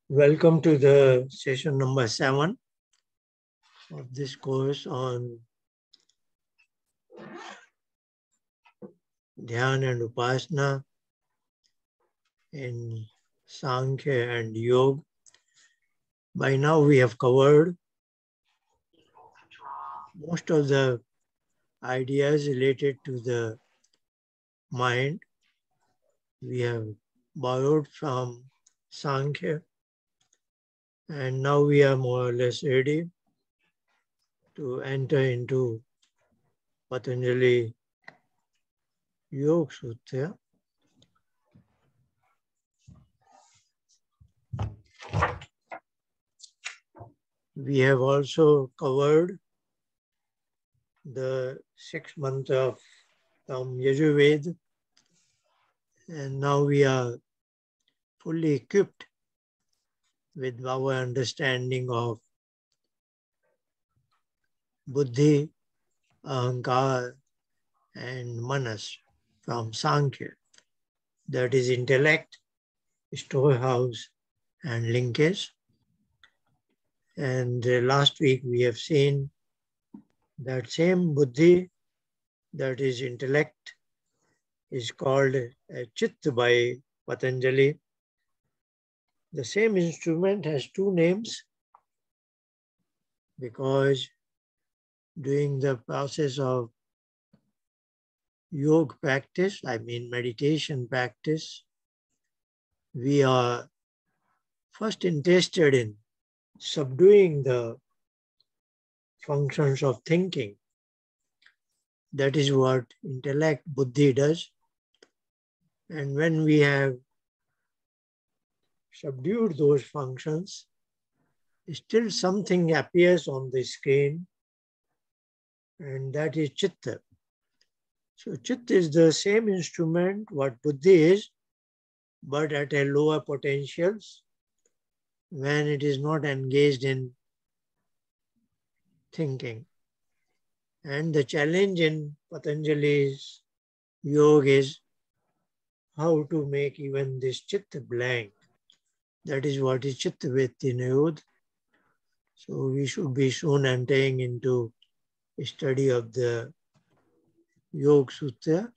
Welcome to the session number 7 of this course on Dhyana and Upasana in Samkhya and Yoga. By now we have covered most of the ideas related to the mind. We have borrowed from Samkhya, and now we are more or less ready to enter into Patanjali Yoga Sutra. We have also covered the 6 months of Yajurveda, and now we are fully equipped with our understanding of Buddhi, Ahankar, and Manas from Samkhya, that is intellect, storehouse, and linkage. And last week we have seen that same Buddhi, that is intellect, is called Chitta by Patanjali. The same instrument has two names because during the process of yoga practice, I mean meditation practice, we are first interested in subduing the functions of thinking. That is what intellect, buddhi does. And when we have subdued those functions, still something appears on the screen, and that is chitta. So chitta is the same instrument what buddhi is, but at a lower potentials when it is not engaged in thinking. And the challenge in Patanjali's yoga is how to make even this chitta blank. That is what is chitta vritti niyodha. So we should be soon entering into a study of the Yoga Sutra.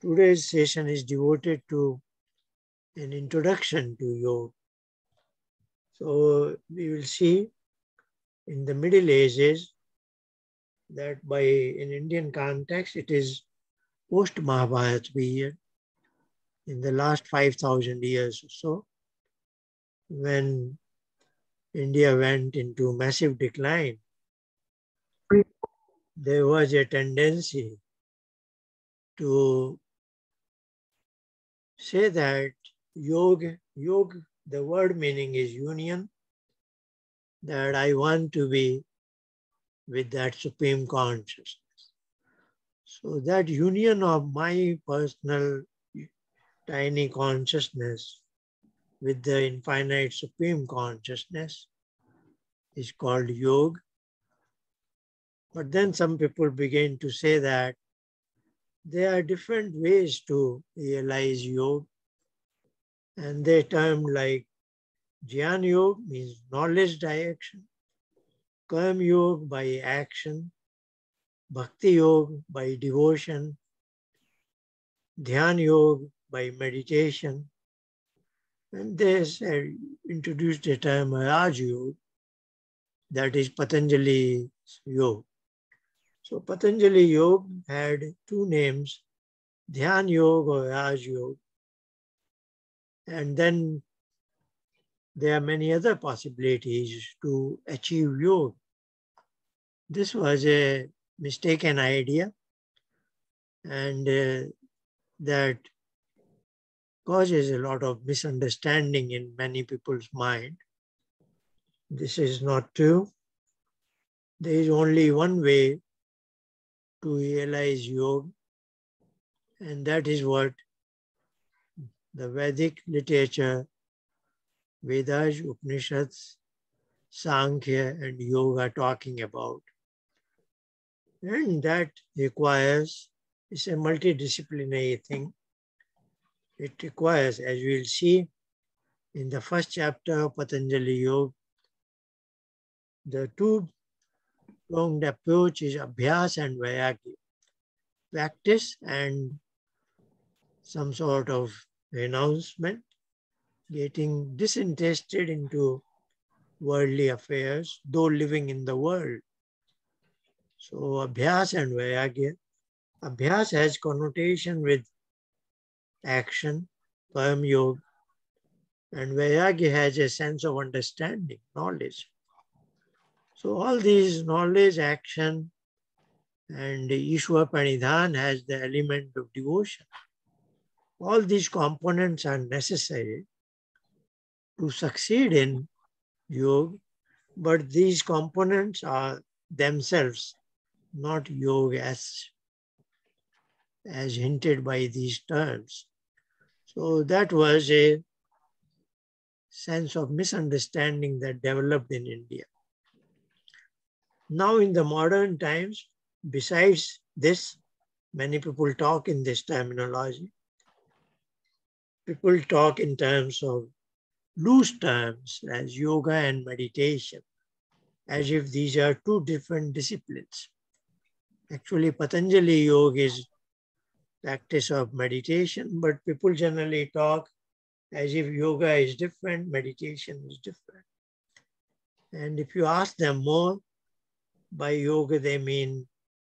Today's session is devoted to an introduction to yoga. So we will see in the Middle Ages that in Indian context, it is post-Mahabharata period, in the last 5,000 years or so, when India went into massive decline, there was a tendency to say that yoga, the word meaning is union, that I want to be with that supreme consciousness. So that union of my personal tiny consciousness with the infinite supreme consciousness is called yoga. But then some people begin to say that there are different ways to realize yoga, and they term like Jnana Yoga means knowledge direction, Karma Yoga by action, Bhakti Yoga by devotion, Dhyana Yoga by meditation, and they introduced the term Raj Yoga, that is Patanjali Yoga. So Patanjali Yoga had two names, Dhyana Yoga or Raj Yoga. And then there are many other possibilities to achieve yoga. This was a mistaken idea, and that causes a lot of misunderstanding in many people's mind. This is not true. There is only one way to realize yoga, and that is what the Vedic literature, Vedas, Upanishads, Samkhya, and Yoga are talking about. And that requires, it's a multidisciplinary thing. It requires, as we'll see, In the first chapter of Patanjali Yoga, the two-pronged approach is Abhyas and Vairagya. Practice and some sort of renouncement, getting disinterested into worldly affairs, though living in the world. So Abhyas and Vairagya. Abhyas has connotation with action, Param Yoga, and Vairagya has a sense of understanding, knowledge. So all these knowledge, action, and Ishwar Pranidhan has the element of devotion. All these components are necessary to succeed in yoga, but these components are themselves not yoga as hinted by these terms. So that was a sense of misunderstanding that developed in India. Now in the modern times, besides this, many people talk in this terminology. People talk in terms of loose terms as yoga and meditation, as if these are two different disciplines. Actually, Patanjali Yoga is practice of meditation, but people generally talk as if yoga is different, meditation is different. And if you ask them more, by yoga they mean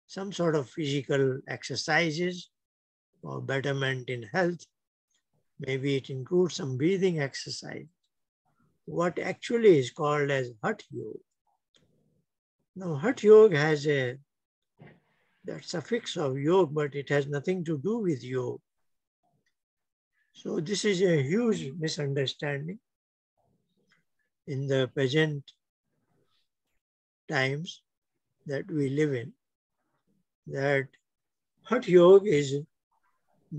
some sort of physical exercises or betterment in health. Maybe it includes some breathing exercise. What actually is called as Hatha Yoga. Now, Hatha Yoga has that suffix of yoga, but it has nothing to do with yoga. So this is a huge misunderstanding in the present times that we live in, that Hatha Yoga is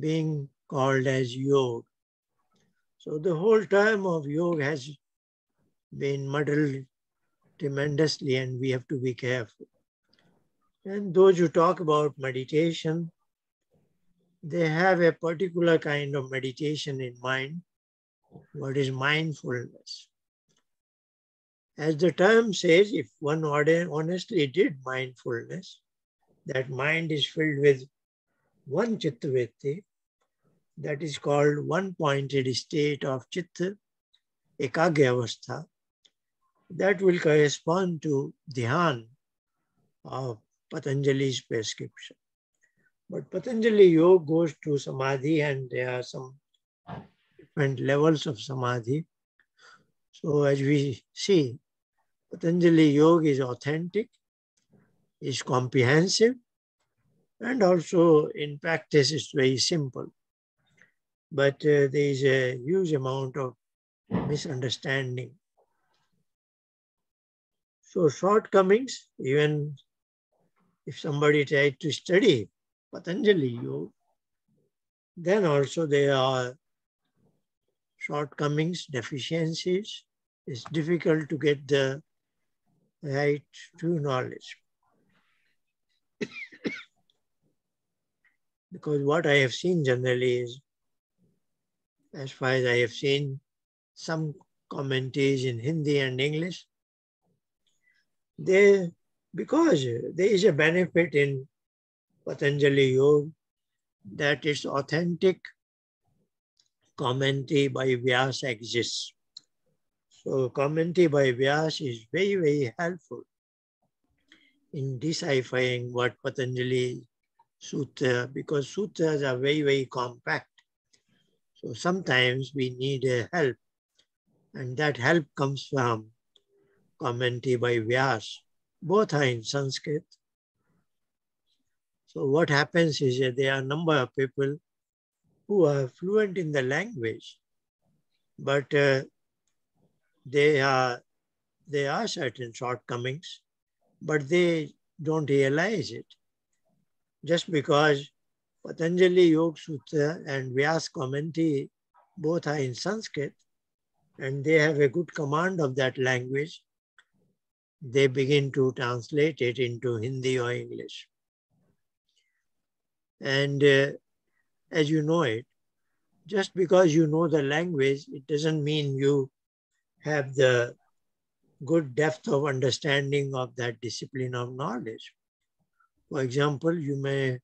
being called as yoga. So the whole term of yoga has been muddled tremendously, and we have to be careful. And those who talk about meditation, they have a particular kind of meditation in mind, what is mindfulness. As the term says, if one honestly did mindfulness, that mind is filled with one chitta-vritti, that is called one-pointed state of chitta, ekagya avastha, that will correspond to Dhyana of Patanjali's prescription. But Patanjali Yoga goes to Samadhi, and there are some different levels of Samadhi. So as we see, Patanjali Yoga is authentic, is comprehensive, and also in practice is very simple. But there is a huge amount of misunderstanding. So shortcomings, even if somebody tried to study Patanjali Yoga, then also there are shortcomings, deficiencies. It's difficult to get the right true knowledge. Because what I have seen generally is, as far as I have seen some commentaries in Hindi and English, because there is a benefit in Patanjali Yoga that its authentic commentary by Vyas exists. So commentary by Vyas is very, very helpful in deciphering what Patanjali Sutra, because sutras are very, very compact. So sometimes we need a help, and that help comes from commentary by Vyas. Both are in Sanskrit. So what happens is that there are a number of people who are fluent in the language, but there are certain shortcomings, but they don't realize it. Just because Patanjali Yoga Sutra and Vyas commentary both are in Sanskrit, and they have a good command of that language, they begin to translate it into Hindi or English. And as you know it, Just because you know the language, it doesn't mean you have the good depth of understanding of that discipline of knowledge. For example, you may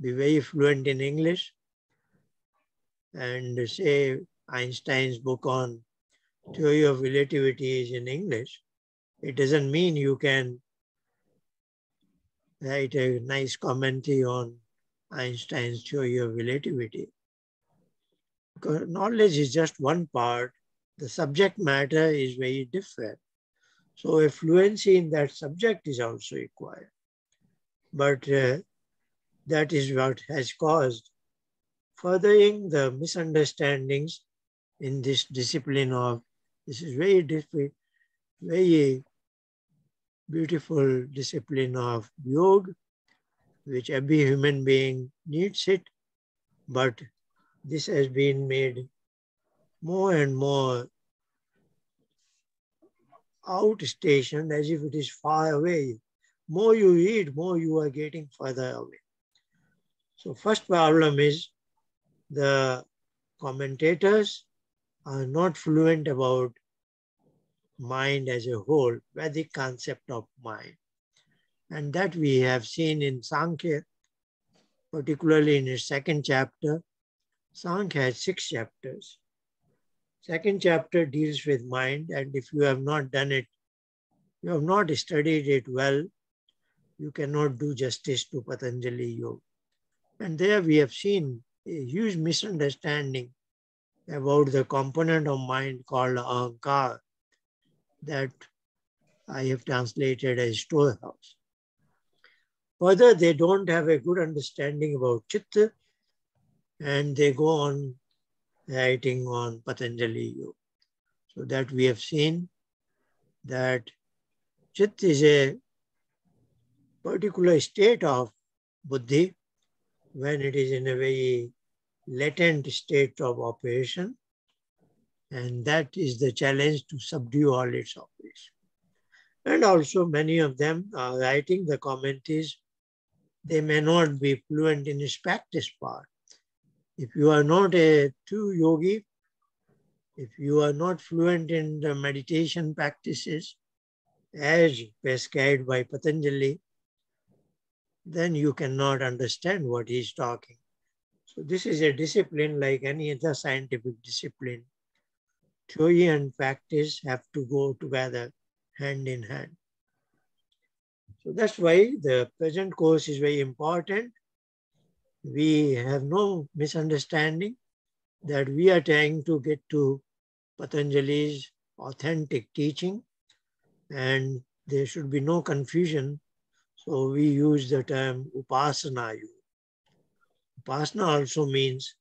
be very fluent in English and say Einstein's book on theory of relativity is in English. It doesn't mean you can write a nice commentary on Einstein's theory of relativity. Because knowledge is just one part. The subject matter is very different. So a fluency in that subject is also required. But that is what has caused furthering the misunderstandings in this discipline of, this is very different, very beautiful discipline of yoga, which every human being needs it, but this has been made more and more outstationed as if it is far away. More you read, more you are getting further away. So first problem is the commentators are not fluent about mind as a whole, Vedic concept of mind. And that we have seen in Samkhya, particularly in its second chapter. Samkhya has 6 chapters. Second chapter deals with mind, and if you have not done it, you have not studied it well, you cannot do justice to Patanjali Yoga. And there we have seen a huge misunderstanding about the component of mind called Ahankar that I have translated as storehouse. Further, they don't have a good understanding about Chitta, and they go on writing on Patanjali Yoga. So that we have seen that Chitta is a particular state of buddhi when it is in a very latent state of operation, and that is the challenge to subdue all its operation. And also many of them are writing the commentaries. They may not be fluent in its practice part. If you are not a true yogi, if you are not fluent in the meditation practices as prescribed by Patanjali, then you cannot understand what he is talking. So this is a discipline like any other scientific discipline. Theory and practice have to go together hand in hand. So that's why the present course is very important. We have no misunderstanding that we are trying to get to Patanjali's authentic teaching, and there should be no confusion. So we use the term Upasana. Upasana also means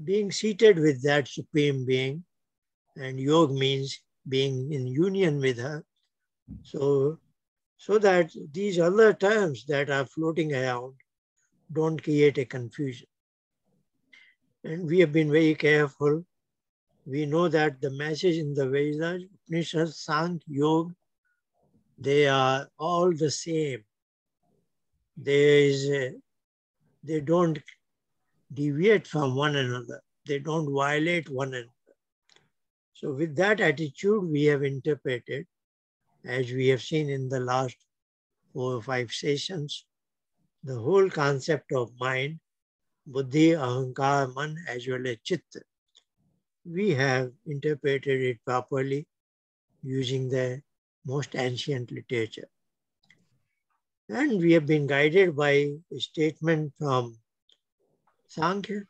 being seated with that Supreme Being, and Yoga means being in union with her. So that these other terms that are floating around don't create a confusion. And we have been very careful. We know that the message in the Vedas, Upanishads, Sankhya, Yoga, they are all the same. They don't deviate from one another. They don't violate one another. So with that attitude, we have interpreted, as we have seen in the last 4 or 5 sessions, the whole concept of mind, buddhi, ahankar, man, as well as chitta. We have interpreted it properly using the most ancient literature. And we have been guided by a statement from Sankhya,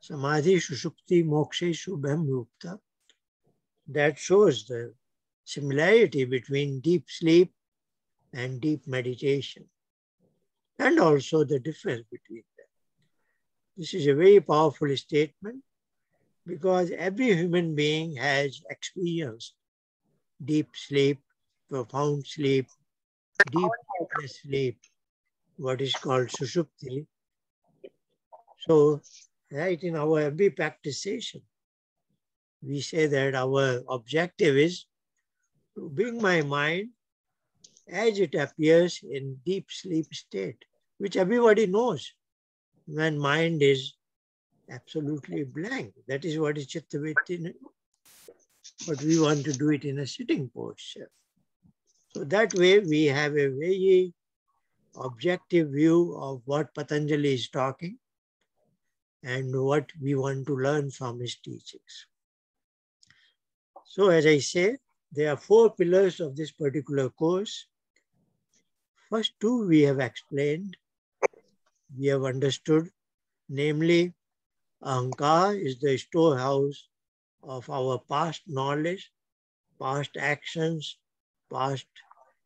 Samadhi, Sushupti, Moksha, Shubham, Rupta, that shows the similarity between deep sleep and deep meditation, and also the difference between them. This is a very powerful statement because every human being has experienced deep sleep, profound sleep, deep sleep, what is called sushupti. So, right in our every practice session, we say that our objective is to bring my mind as it appears in deep sleep state, which everybody knows. When mind is absolutely blank. That is what is chitta vritti, but we want to do it in a sitting posture. So that way we have a very objective view of what Patanjali is talking and what we want to learn from his teachings. So as I say, there are 4 pillars of this particular course. First 2 we have explained, we have understood, namely Ahankara is the storehouse of our past knowledge, past actions, past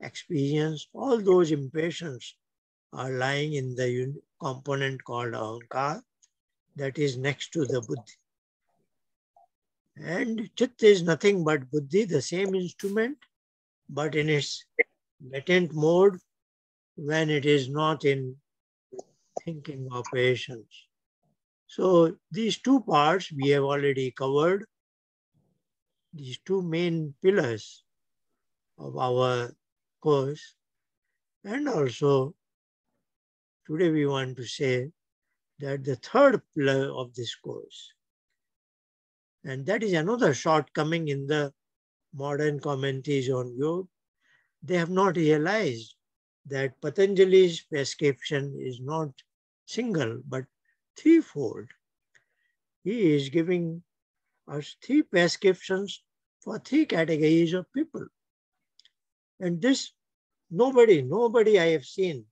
experience. All those impressions are lying in the component called Ahankara that is next to the Buddhi. And Chitta is nothing but Buddhi, the same instrument, but in its latent mode when it is not in thinking operations. So these 2 parts we have already covered, these 2 main pillars of our course. And also today we want to say that the 3rd pillar of this course, and that is another shortcoming in the modern commentaries on yoga, they have not realized that Patanjali's prescription is not single but threefold. He is giving us 3 prescriptions for 3 categories of people. And this, nobody I have seen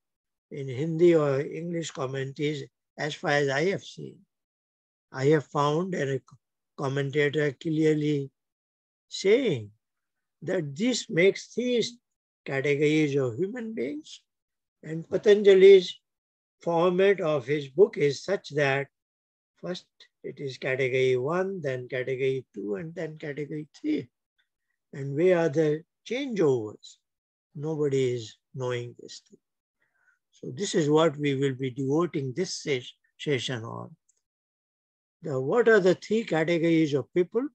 in Hindi or English commentaries, as far as I have seen. I have found a commentator clearly saying that this makes 3 categories of human beings, and Patanjali's format of his book is such that first it is category 1, then category 2, and then category 3. And where are the changeovers? Nobody is knowing this thing. So this is what we will be devoting this session on. What are the 3 categories of people,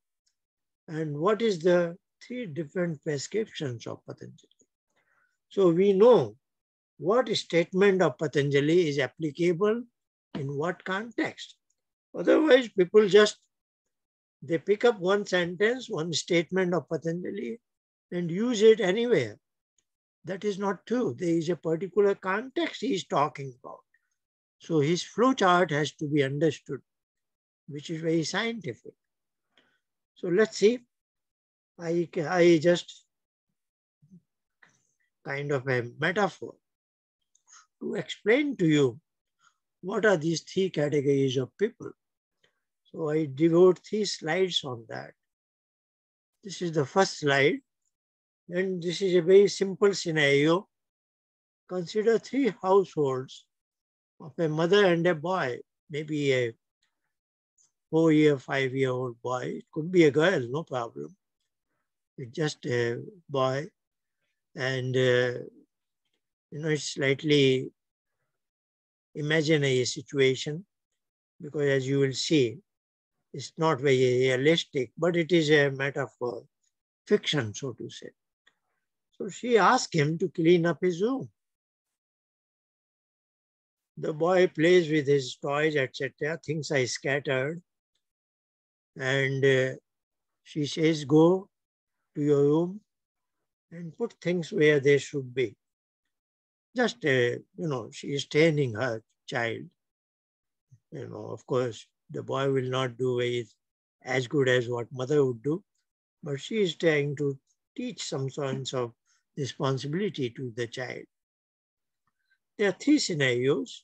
and what is the 3 different prescriptions of Patanjali? So we know what statement of Patanjali is applicable in what context. Otherwise, people they pick up one sentence, one statement of Patanjali and use it anywhere. That is not true. There is a particular context he is talking about. So his flowchart has to be understood, which is very scientific. So let's see. I just kind of a metaphor to explain to you what are these 3 categories of people. So I devote 3 slides on that. This is the first slide, and this is a very simple scenario. Consider 3 households of a mother and a boy, maybe a 4-year, 5-year-old boy. It could be a girl, no problem. It's just a boy, and it's slightly imaginary situation, because as you will see, it's not very realistic, but it is a metaphor, fiction, so to say. So she asked him to clean up his room. The boy plays with his toys, etc. Things are scattered. And she says, go to your room and put things where they should be. Just, she is training her child. Of course, the boy will not do as good as what mother would do, but she is trying to teach some sense of responsibility to the child. There are 3 scenarios.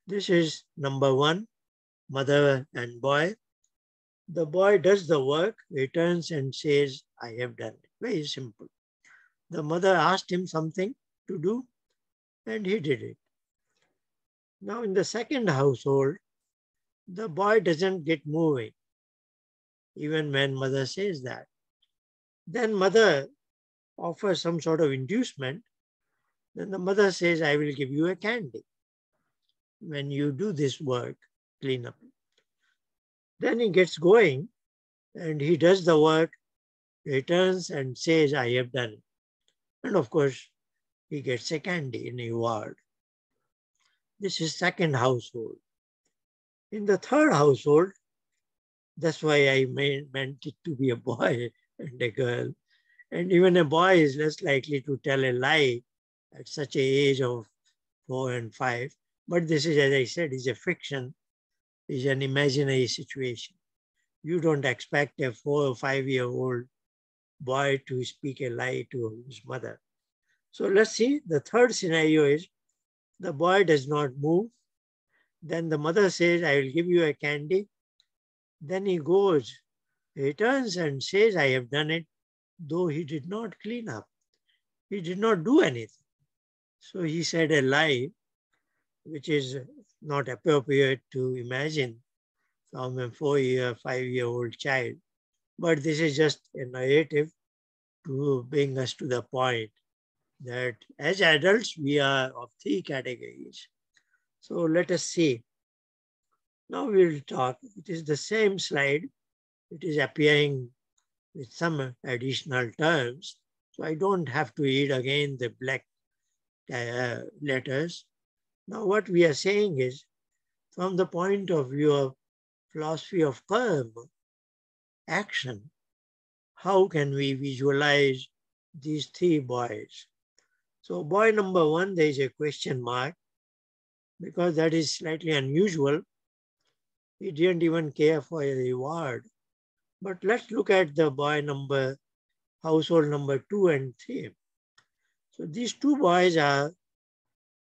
This is number 1, mother and boy. The boy does the work, returns and says, I have done it. Very simple. The mother asked him something to do and he did it. Now in the second household, the boy doesn't get moving, even when mother says that. Then mother offers some sort of inducement. Then the mother says, I will give you a candy when you do this work, clean up. Then he gets going and he does the work, returns and says, I have done it. And of course, he gets a candy in reward. This is second household. In the third household, that's why I meant it to be a boy and a girl. And even a boy is less likely to tell a lie at such an age of 4 and 5. But this is, as I said, is a fiction, is an imaginary situation. You don't expect a 4 or 5-year-old boy to speak a lie to his mother. So let's see. The third scenario is the boy does not move. Then the mother says, I will give you a candy. Then he goes, returns and says, I have done it, though he did not clean up. He did not do anything. So he said a lie, which is not appropriate to imagine from a 4-year, 5-year-old child. But this is just a narrative to bring us to the point that as adults, we are of 3 categories. So let us see. Now we will talk. It is the same slide. It is appearing with some additional terms. So I don't have to read again the black letters. Now what we are saying is, from the point of view of philosophy of karma, action, how can we visualize these 3 boys? So boy number 1, there is a question mark, because that is slightly unusual. He didn't even care for a reward. But let's look at the boy number, household number 2 and 3. So these 2 boys are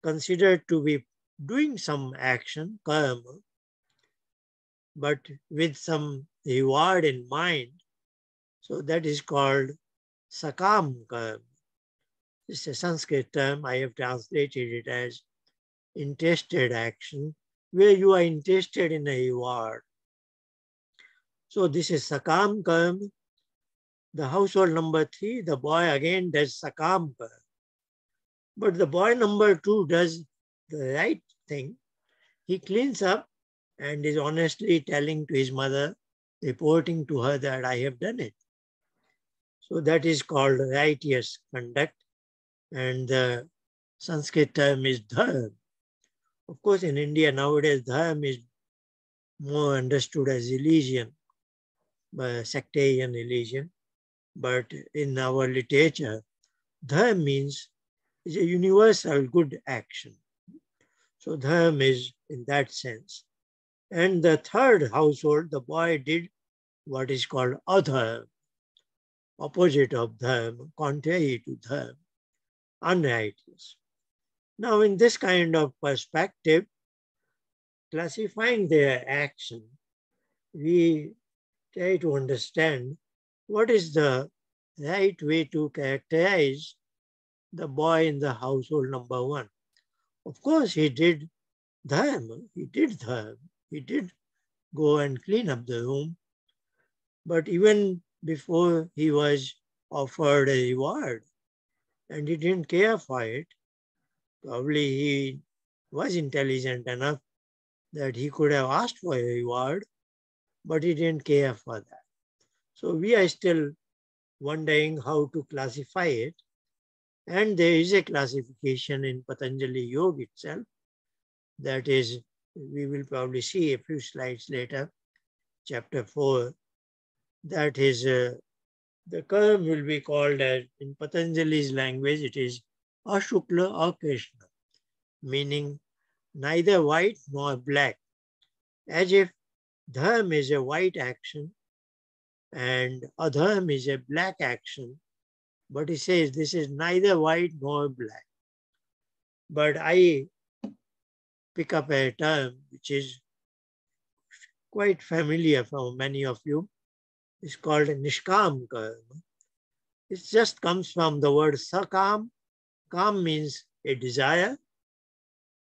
considered to be doing some action, karma, but with some reward in mind. So that is called sakam karma. It's a Sanskrit term. I have translated it as interested action, where you are interested in a reward. So this is sakam karma. The household number 3, the boy again does sakam karma. But the boy number 2 does the right thing. He cleans up and is honestly telling to his mother, reporting to her that I have done it. So that is called righteous conduct. And the Sanskrit term is dharma. Of course, in India nowadays, dharma is more understood as religion, sectarian religion. But in our literature, dharma means is a universal good action. So dharma is in that sense. And the third household, the boy did what is called adharma, opposite of dharma, contrary to dharma, unrighteous. Now in this kind of perspective, classifying their action, we try to understand what is the right way to characterize the boy in the household number 1. Of course, he did dharma, he did go and clean up the room. But even before he was offered a reward and he didn't care for it, probably he was intelligent enough that he could have asked for a reward, but he didn't care for that. So we are still wondering how to classify it. And there is a classification in Patanjali Yoga itself. That is, we will probably see a few slides later, chapter 4. That is, the karma will be called as, in Patanjali's language, it is Ashukla or Krishna, meaning neither white nor black, as if dharma is a white action and adharma is a black action. But he says this is neither white nor black. But I pick up a term which is quite familiar for many of you. It's called Nishkam karma. It just comes from the word sakam. Kam means a desire,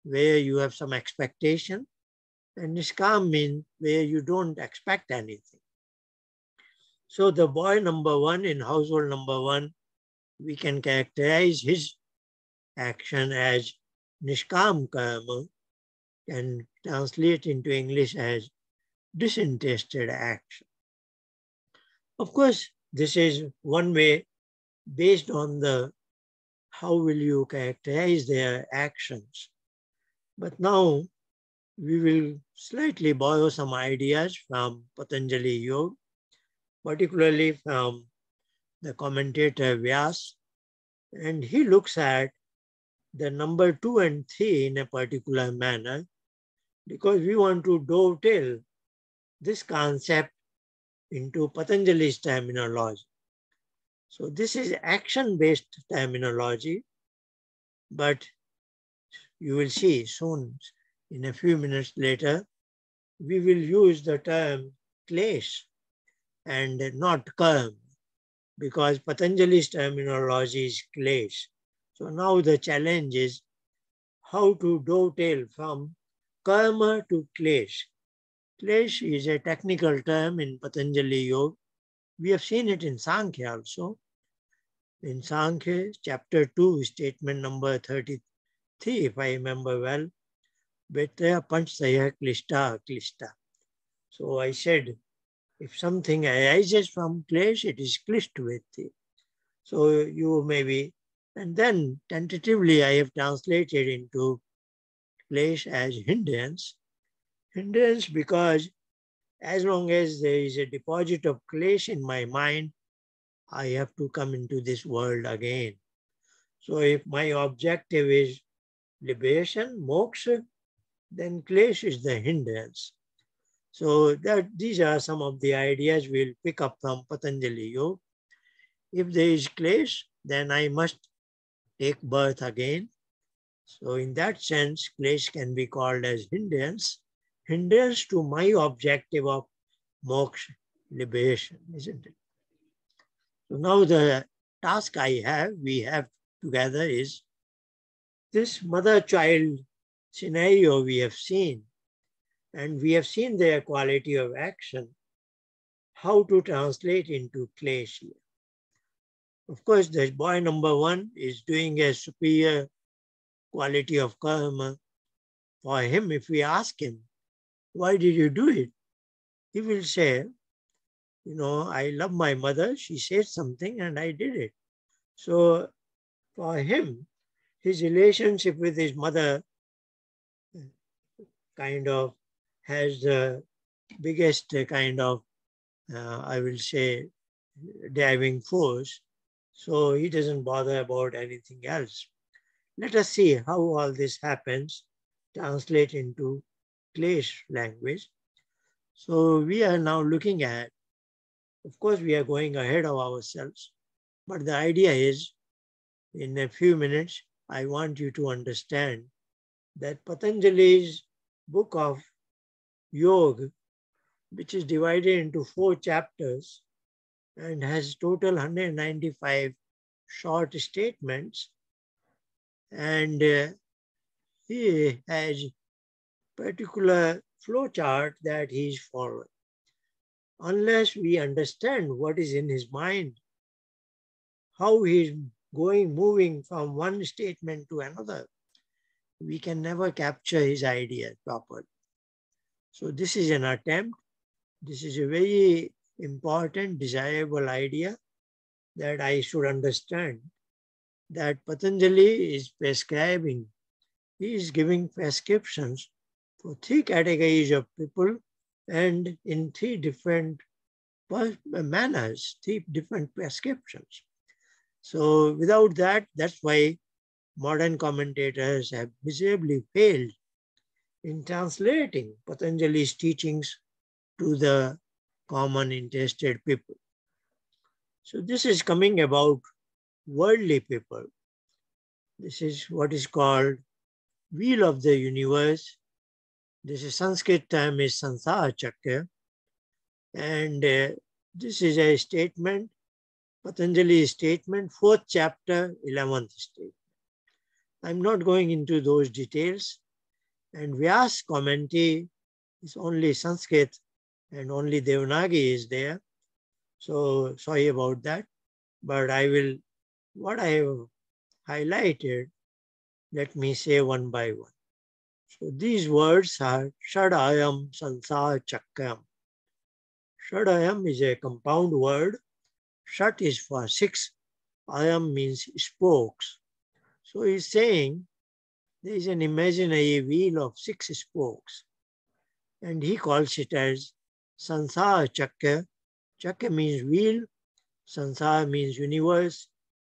where you have some expectation. And Nishkam means where you don't expect anything. So the boy number 1 in household number 1, we can characterize his action as Nishkam karma and translate into English as disinterested action. Of course, this is one way based on the how will you characterize their actions. But now we will slightly borrow some ideas from Patanjali Yoga, particularly from the commentator Vyas, and he looks at the number 2 and 3 in a particular manner because we want to dovetail this concept into Patanjali's terminology. So this is action-based terminology, but you will see soon, in a few minutes later, we will use the term klesh and not karma, because Patanjali's terminology is klesh. So now the challenge is how to dovetail from karma to klesh. Klesh is a technical term in Patanjali Yoga. We have seen it in Samkhya also. In Samkhya, chapter 2, statement number 33, if I remember well, Betya Panchaya Klishta Klishta. So I said, if something arises from klesh, it is klisht with it. So you may be, and then tentatively I have translated into klesh as hindrance. Hindrance because as long as there is a deposit of klesh in my mind, I have to come into this world again. So if my objective is liberation, moksha, then klesh is the hindrance. So these are some of the ideas we'll pick up from Patanjali Yoga. If there is klesh, then I must take birth again. So in that sense, klesh can be called as hindrance to my objective of moksha, liberation, isn't it? So now the task we have together is this mother-child scenario we have seen, and we have seen their quality of action, how to translate into klesh here. Of course, the boy number 1 is doing a superior quality of karma. For him, if we ask him, why did you do it? He will say, I love my mother. She said something and I did it. So for him, his relationship with his mother kind of has the biggest kind of, I will say, driving force. So he doesn't bother about anything else. Let us see how all this happens, translate into klesh language. So we are now looking at, of course, we are going ahead of ourselves, but the idea is, in a few minutes, I want you to understand that Patanjali's book of Yoga, which is divided into 4 chapters and has total 195 short statements, and he has particular flow chart that he is following. Unless we understand what is in his mind, how he is moving from one statement to another, we can never capture his idea properly. So this is an attempt. This is a very important, desirable idea that I should understand, that Patanjali is prescribing. He is giving prescriptions for 3 categories of people and in 3 different manners, 3 different prescriptions. So without that, that's why modern commentators have miserably failed in translating Patanjali's teachings to the common interested people. So this is coming about worldly people. This is what is called wheel of the universe. This is Sanskrit term is Sansara Chakra. And this is a statement, Patanjali's statement, 4th chapter, 11th statement. I'm not going into those details. And Vyas commentary is only Sanskrit and only Devanagi is there. So sorry about that. But what I have highlighted, let me say one by one. So these words are Shadayam Sansar Chakram. Shadayam is a compound word. Shat is for 6. Ayam means spokes. So he's saying There is an imaginary wheel of 6 spokes, and he calls it as Sansar Chakra. Chakra means wheel, Sansar means universe.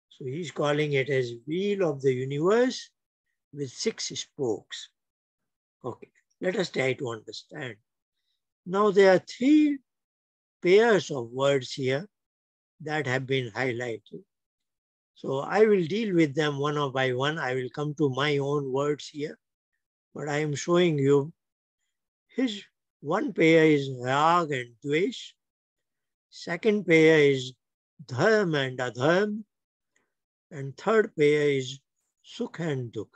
So he's calling it as wheel of the universe with 6 spokes. Okay, let us try to understand. Now there are 3 pairs of words here that have been highlighted. So I will deal with them one by one. I will come to my own words here, but I am showing you his one pair is rag and dvesh. Second pair is dharma and adharma. And third pair is sukh and dukh.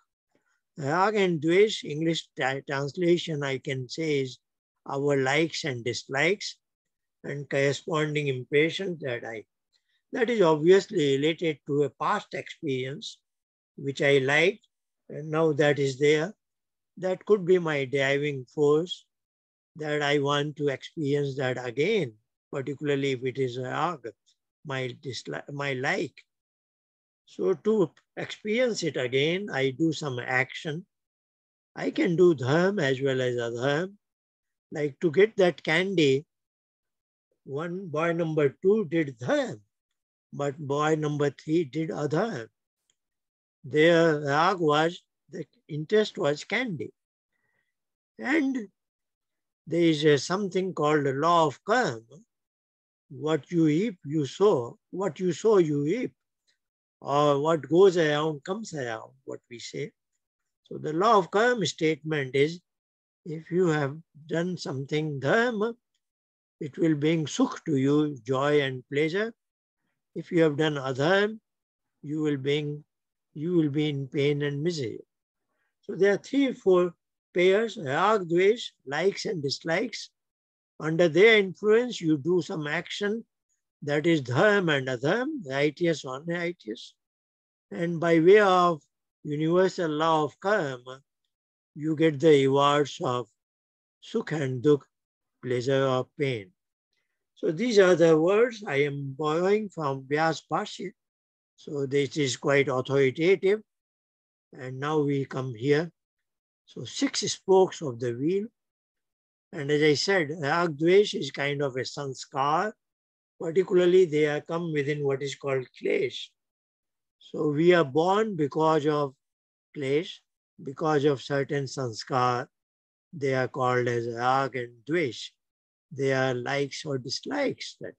Rag and dvesh, English translation I can say is our likes and dislikes and corresponding impatience that is obviously related to a past experience which I liked and now that is there. That could be my driving force that I want to experience that again, particularly if it is rag, my dislike, my like. So to experience it again, I do some action. I can do dharma as well as adharma. Like to get that candy, one boy number 2 did dharma, but boy number 3 did adharma. Their rag was, the interest was candy. And there is something called the law of karma. What you reap, you sow. What you sow, you reap. Or what goes around comes around, what we say. So the law of karma statement is, if you have done something dharma, it will bring sukh to you, joy and pleasure. If you have done adharma, you will be in pain and misery. So there are 3 or 4 pairs, rag, dvesh, likes and dislikes. Under their influence, you do some action that is dharma and adharma, righteous or unrighteous. And by way of universal law of karma, you get the rewards of sukh and dukh, pleasure or pain. So these are the words I am borrowing from Vyas Bhashya. So this is quite authoritative. And now we come here. So 6 spokes of the wheel. And as I said, rag dvesh is kind of a sanskar. Particularly, they are come within what is called klesh. So we are born because of klesh, because of certain sanskar. They are called as rag and dvesh. They are likes or dislikes that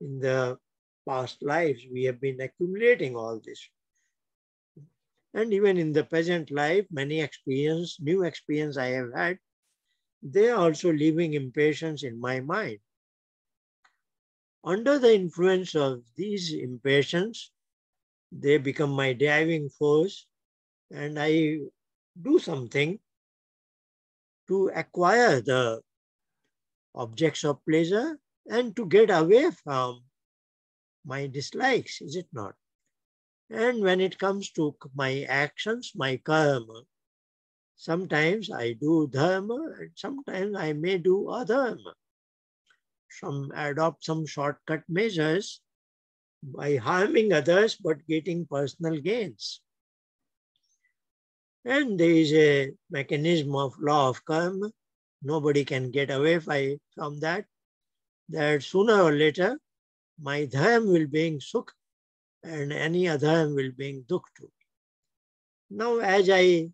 in the past lives we have been accumulating all this. And even in the present life, many new experience I have had, they are also leaving impatience in my mind. Under the influence of these impatience, they become my driving force and I do something to acquire the objects of pleasure and to get away from my dislikes, is it not? And when it comes to my actions, my karma, sometimes I do dharma and sometimes I may do adharma. Adopt some shortcut measures by harming others but getting personal gains. And there is a mechanism of law of karma. Nobody can get away from that. That sooner or later, my dharma will bring sukh and any adharma will bring dukh to me. Now, as I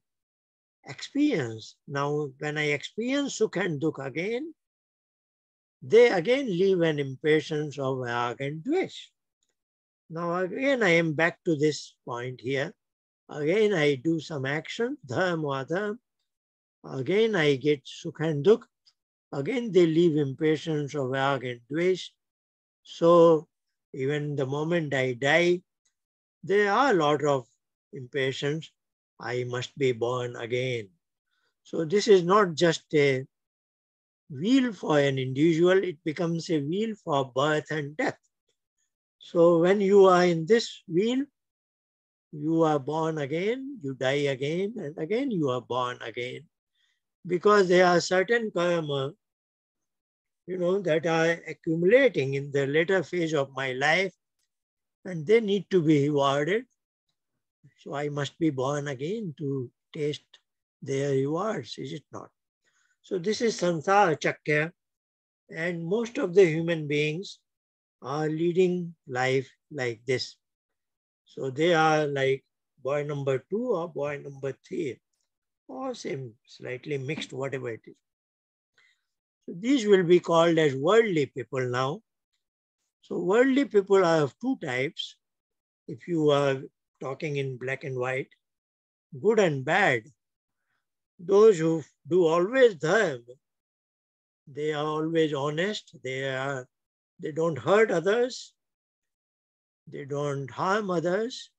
experience, when I experience sukh and dukh again, they again leave an impatience of rag and dvesh. Now again, I am back to this point here. Again, I do some action, dharma or adharma. Again, I get sukh and dukh. Again, they leave impatience of rag and dvesh. So even the moment I die, there are a lot of impatience. I must be born again. So this is not just a wheel for an individual, it becomes a wheel for birth and death. So when you are in this wheel, you are born again, you die again, and again you are born again. Because there are certain karma, that are accumulating in the later phase of my life, and they need to be rewarded. So I must be born again to taste their rewards, is it not? So this is Sansara Chakya, and most of the human beings are leading life like this. So they are like boy number 2 or boy number 3, or same, slightly mixed, whatever it is. So these will be called as worldly people now. So worldly people are of two types. If you are talking in black and white, good and bad. Those who do always dharma, they are always honest, they don't hurt others, they don't harm others,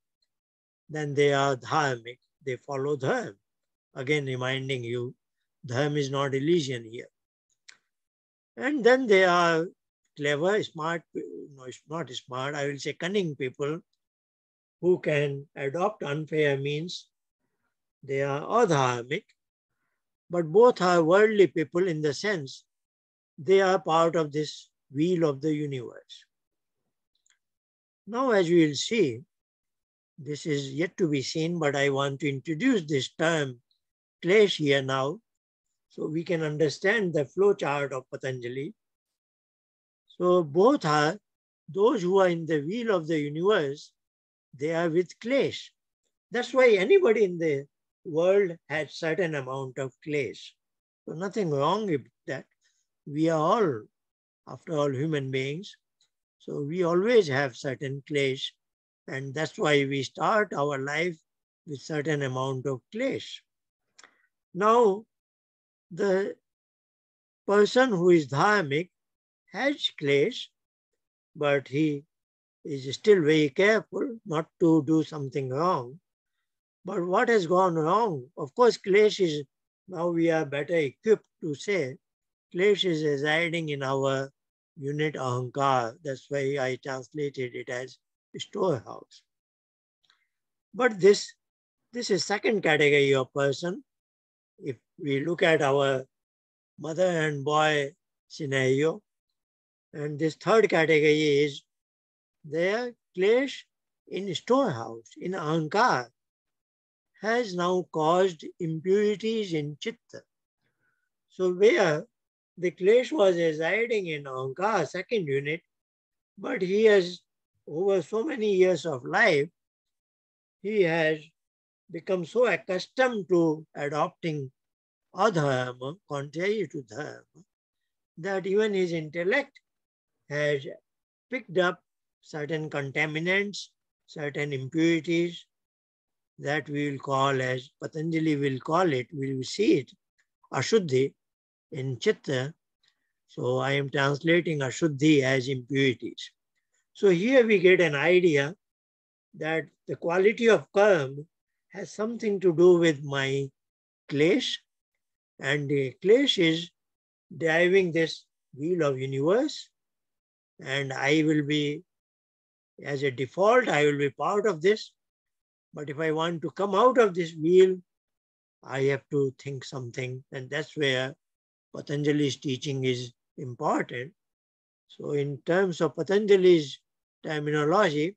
then they are dharmic, they follow dharma. Again reminding you, dharma is not illusion here. And then they are clever, smart, no, not smart, I will say cunning people who can adopt unfair means. They are adharmic, but both are worldly people in the sense they are part of this wheel of the universe. Now, as we will see, this is yet to be seen, but I want to introduce this term clash here now, so we can understand the flow chart of Patanjali. So both are those who are in the wheel of the universe, they are with clash. That's why anybody in the world has certain amount of clash. So nothing wrong with that. We are all, after all, human beings. So we always have certain clash, and that's why we start our life with certain amount of clash. Now, the person who is dharmic has clash, but he is still very careful not to do something wrong. But what has gone wrong? Of course, clash is, now we are better equipped to say, clash is residing in our unit ahankar. That's why I translated it as storehouse. But this is second category of person. If we look at our mother and boy scenario, and this third category is their clash in storehouse, in ahankar, has now caused impurities in chitta. So where the clash was residing in ahankar, second unit, but he has, over so many years of life, he has become so accustomed to adopting adharma, contrary to dharma, that even his intellect has picked up certain contaminants, certain impurities that we will call, as Patanjali will call it, we will see it, ashuddhi in chitta. So I am translating ashuddhi as impurities. So here we get an idea that the quality of karma has something to do with my clash, and the clash is driving this wheel of universe, and I will be, as a default, I will be part of this. But if I want to come out of this wheel, I have to think something, and that's where Patanjali's teaching is important. So in terms of Patanjali's terminology,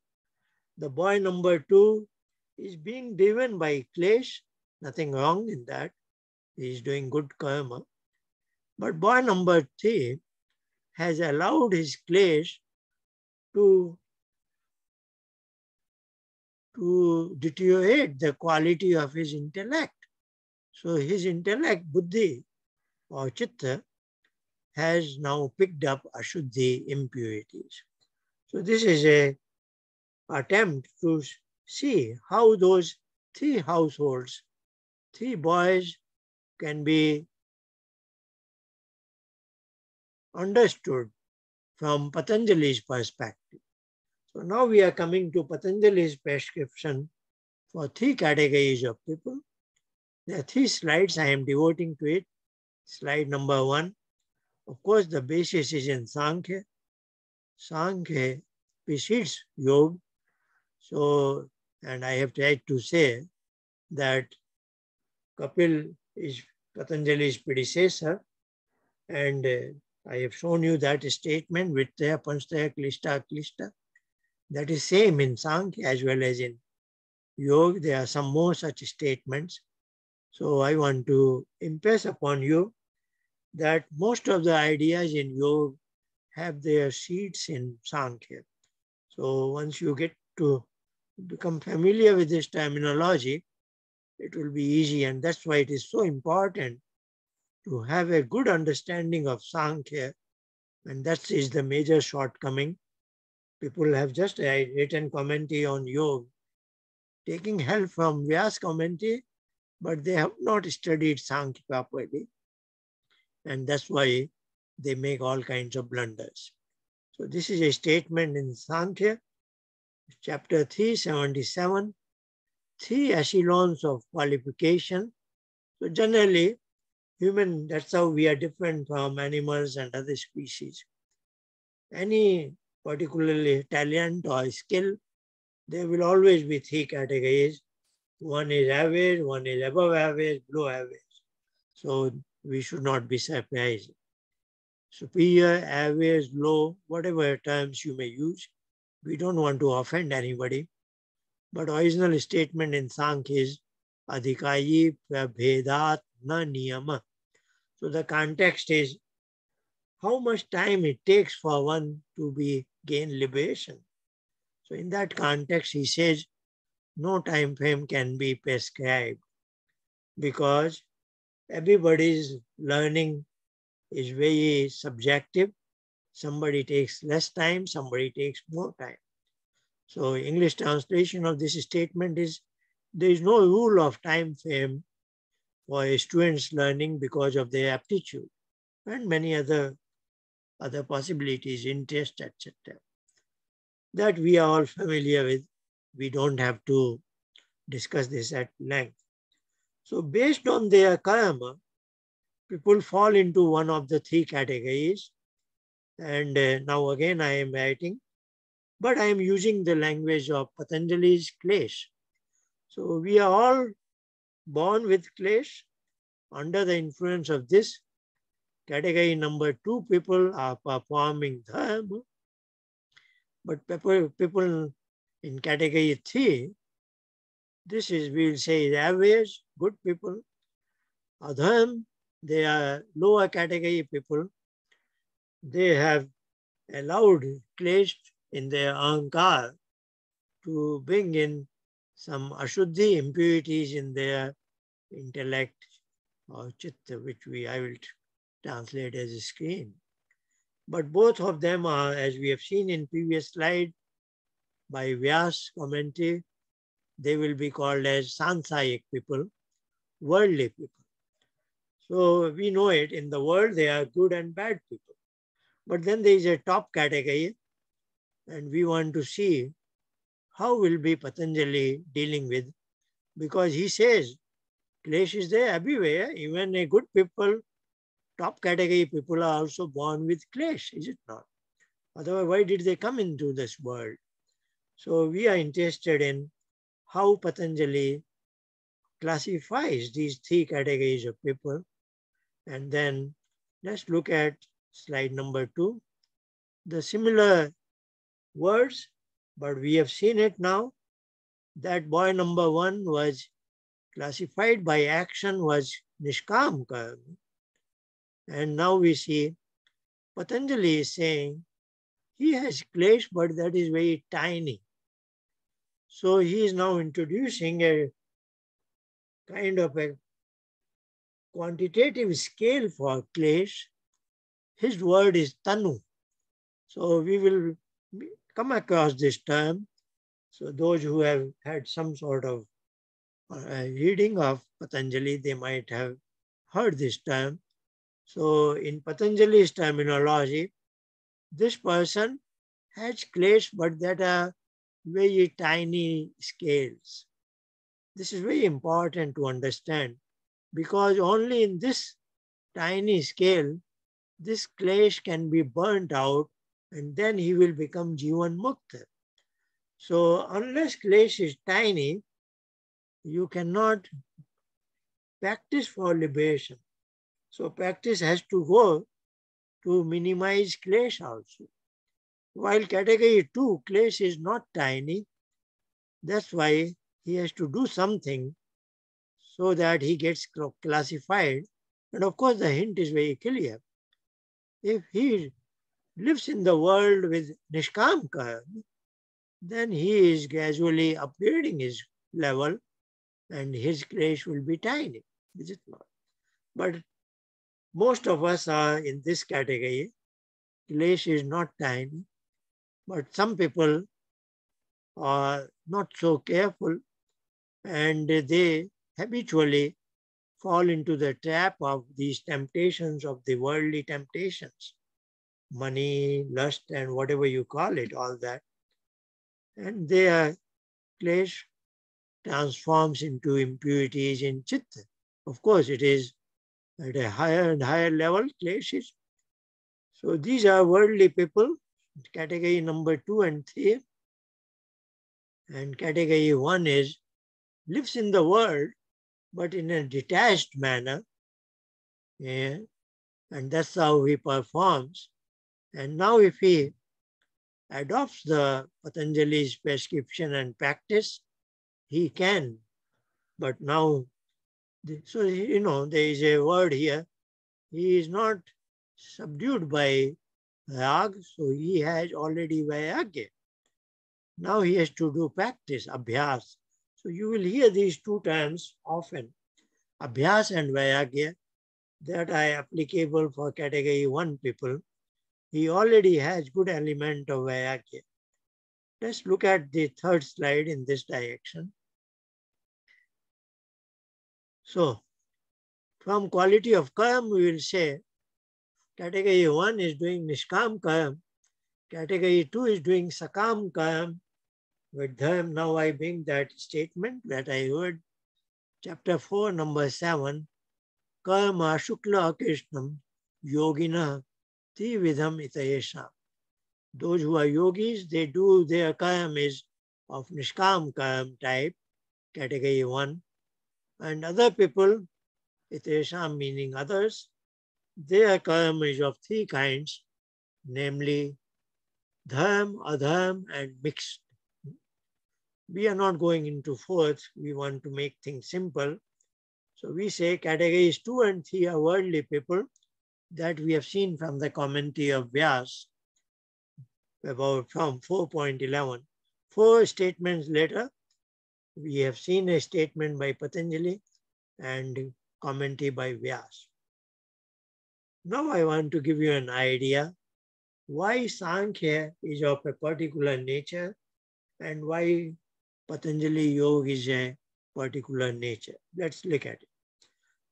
the boy number 2 is being driven by clash, nothing wrong in that. He is doing good karma. But boy number 3 has allowed his clash to deteriorate the quality of his intellect. So his intellect, buddhi or chitta, has now picked up ashuddhi, impurities. So this is a attempt to see how those 3 households, 3 boys, can be understood from Patanjali's perspective. So now we are coming to Patanjali's prescription for 3 categories of people. There are 3 slides I am devoting to it. Slide number 1. Of course, the basis is in Samkhya. Samkhya precedes Yoga. So, and I have tried to say that Kapil is Patanjali's predecessor, and I have shown you that statement, Vittaya, Panchaya, Klishta, Klishta. That is same in Samkhya as well as in Yoga. There are some more such statements. So I want to impress upon you that most of the ideas in yoga have their seeds in Samkhya. So once you get to become familiar with this terminology, it will be easy. And that's why it is so important to have a good understanding of Samkhya. And that is the major shortcoming. People have just written commentary on yoga, taking help from Vyas commentary, but they have not studied Samkhya properly. And that's why they make all kinds of blunders. So this is a statement in Samkhya, chapter 377, 3 echelons of qualification. So generally, human, that's how we are different from animals and other species. Any particularly talent or skill, there will always be 3 categories. One is average, one is above average, below average. So we should not be surprised. Superior, average, low, whatever terms you may use. We don't want to offend anybody. But original statement in Sankhya is Adhikayi Prabhedat Na Niyama. So the context is how much time it takes for one to gain liberation. So in that context, he says no time frame can be prescribed because everybody's learning is very subjective. Somebody takes less time, somebody takes more time. So English translation of this statement is there is no rule of time frame for a student's learning because of their aptitude and many other possibilities, interest, etc. That we are all familiar with. We don't have to discuss this at length. So based on their karma, people fall into one of the 3 categories. And now again I am writing, but I am using the language of Patanjali's Klesh. So we are all born with Klesh. Under the influence of this, category number 2, people are performing dharma. But people in category 3, this is, we will say, average, good people. Adharm, they are lower category people. They have allowed Klesh in their ahankar to bring in some ashuddhi, impurities in their intellect or chitta, which I will translate as a screen. But both of them are, as we have seen in previous slide, by Vyas commentary, they will be called as sansayic people, worldly people. So we know it, in the world they are good and bad people. But then there is a top category, and we want to see how will be Patanjali dealing with, because he says Klesh is there everywhere, even a good people, top category people are also born with Klesh, is it not? Otherwise, why did they come into this world? So we are interested in how Patanjali classifies these 3 categories of people. And then let's look at slide number 2. The similar words, but we have seen it now. That boy number 1 was classified by action was Nishkam Karma. And now we see Patanjali is saying he has Klesh, but that is very tiny. So he is now introducing a kind of a quantitative scale for Klesh. His word is Tanu. So we will come across this term. So those who have had some sort of reading of Patanjali, they might have heard this term. So in Patanjali's terminology, this person has Klesh, but that are very tiny scales. This is very important to understand because only in this tiny scale, this Klesh can be burnt out and then he will become Jivan Mukta. So unless Klesh is tiny, you cannot practice for liberation. So practice has to go to minimize Klesh also. While category 2, Klesh is not tiny, that's why he has to do something so that he gets classified. And of course, the hint is very clear. If he lives in the world with Nishkam Karma, then he is gradually upgrading his level and his clash will be tiny, is it not? But most of us are in this category. Clash is not tiny, but some people are not so careful and they habitually fall into the trap of these temptations of the worldly temptations, money, lust, and whatever you call it, all that. And their clash transforms into impurities in chitta. Of course, it is at a higher and higher level, clashes. So these are worldly people, category number 2 and 3. And category 1 is lives in the world, but in a detached manner. Yeah, and that's how he performs. And now if he adopts the Patanjali's prescription and practice, he can. But now, so there is a word here. He is not subdued by rag, so he has already vairagya. Now he has to do practice, abhyas. So you will hear these two terms often, abhyas and vairagya, that are applicable for category 1 people. He already has good element of vairagya. Let's look at the third slide in this direction. So, from quality of karma, we will say category 1 is doing nishkam karma, category 2 is doing sakam karma. With them, now I bring that statement that I heard, chapter 4, number 7, karma shukla krishnam yogina trividham itayesha. Those who are yogis, they do their karma is of nishkam karma type, category 1. And other people, itayesha meaning others, their karma is of 3 kinds, namely dharma, adharma, and mixed. We are not going into fourth. We want to make things simple. So we say categories 2 and 3 are worldly people that we have seen from the commentary of Vyas about from 4.11. 4 statements later, we have seen a statement by Patanjali and commentary by Vyas. Now I want to give you an idea why Samkhya is of a particular nature and why Patanjali Yoga is a particular nature. Let's look at it.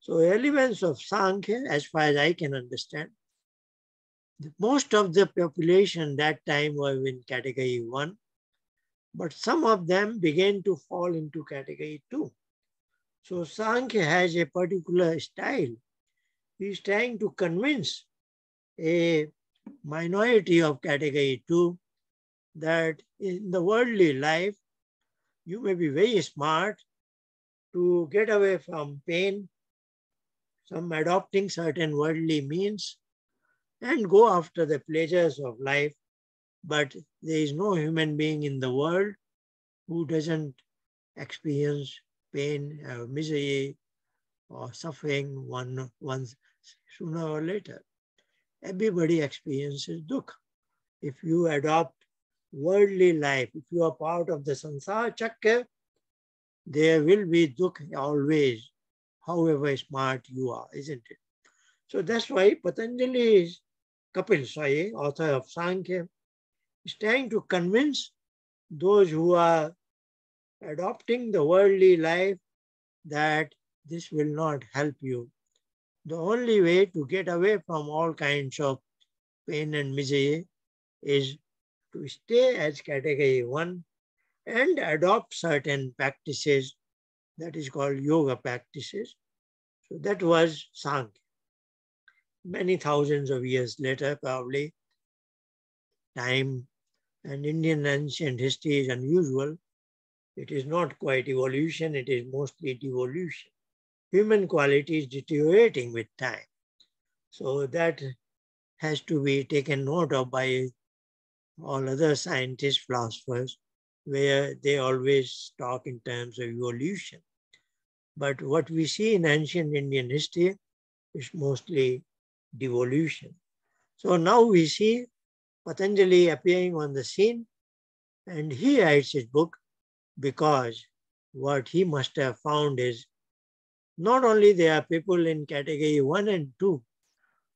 So elements of Samkhya, as far as I can understand, most of the population that time were in category 1, but some of them began to fall into category 2. So Samkhya has a particular style. He is trying to convince a minority of category 2 that in the worldly life, you may be very smart to get away from pain, some adopting certain worldly means, and go after the pleasures of life. But there is no human being in the world who doesn't experience pain, misery, or suffering once sooner or later. Everybody experiences dukkha. If you adopt worldly life, if you are part of the sansara chakra, there will be dukkha always, however smart you are, isn't it? So that's why Patanjali is Kapila, author of Samkhya, is trying to convince those who are adopting the worldly life that this will not help you. The only way to get away from all kinds of pain and misery is to stay as category 1 and adopt certain practices that is called yoga practices. So that was Samkhya. Many thousands of years later, probably, time and Indian ancient history is unusual. It is not quite evolution, it is mostly devolution. Human quality is deteriorating with time. So that has to be taken note of by all other scientists, philosophers, where they always talk in terms of evolution. But what we see in ancient Indian history is mostly devolution. So now we see Patanjali appearing on the scene, and he writes his book because what he must have found is not only there are people in category 1 and 2,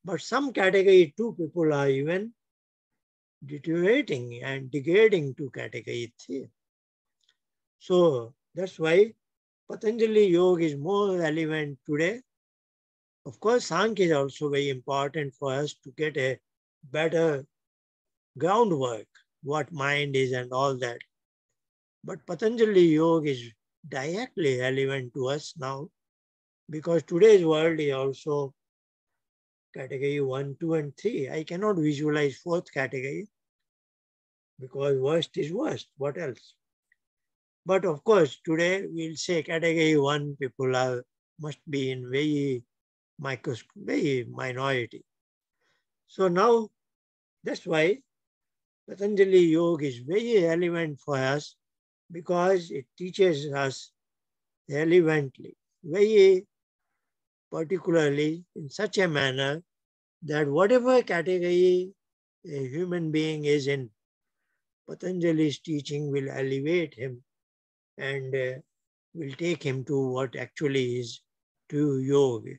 but some category 2 people are even deteriorating and degrading to category 3. So that's why Patanjali Yoga is more relevant today. Of course, Sankhya is also very important for us to get a better groundwork, what mind is and all that. But Patanjali Yoga is directly relevant to us now because today's world is also category 1, 2, and 3. I cannot visualize fourth category because worst is worst. What else? But of course, today we'll say category 1 people must be in very minority. So now that's why Patanjali Yoga is very relevant for us because it teaches us relevantly, very particularly in such a manner that whatever category a human being is in, Patanjali's teaching will elevate him and will take him to what actually is true yoga,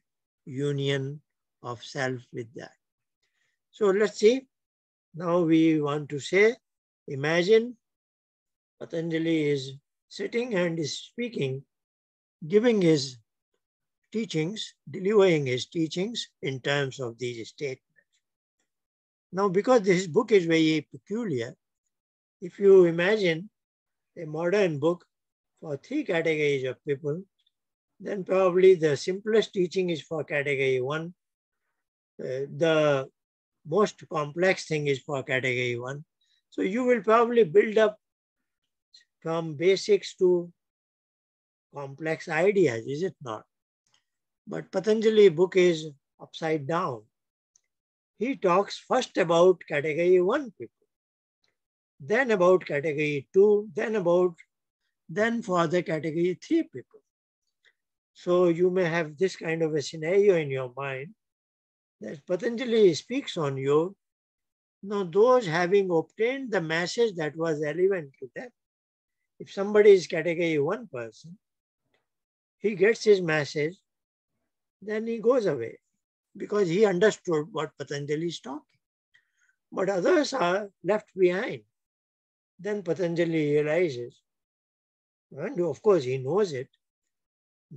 union of self with that. So let's see. Now we want to say, imagine Patanjali is sitting and is speaking, giving his teachings, delivering his teachings in terms of these statements. Now, because this book is very peculiar, if you imagine a modern book for 3 categories of people, then probably the simplest teaching is for category 1. The most complex thing is for category 1. So you will probably build up from basics to complex ideas, is it not? But Patanjali book is upside down. He talks first about category 1 people, then about category 2, then for the category 3 people. So you may have this kind of a scenario in your mind that Patanjali speaks on you. Now those having obtained the message that was relevant to them, if somebody is category 1 person, he gets his message, then he goes away because he understood what Patanjali is talking. But others are left behind. Then Patanjali realizes, and of course he knows it,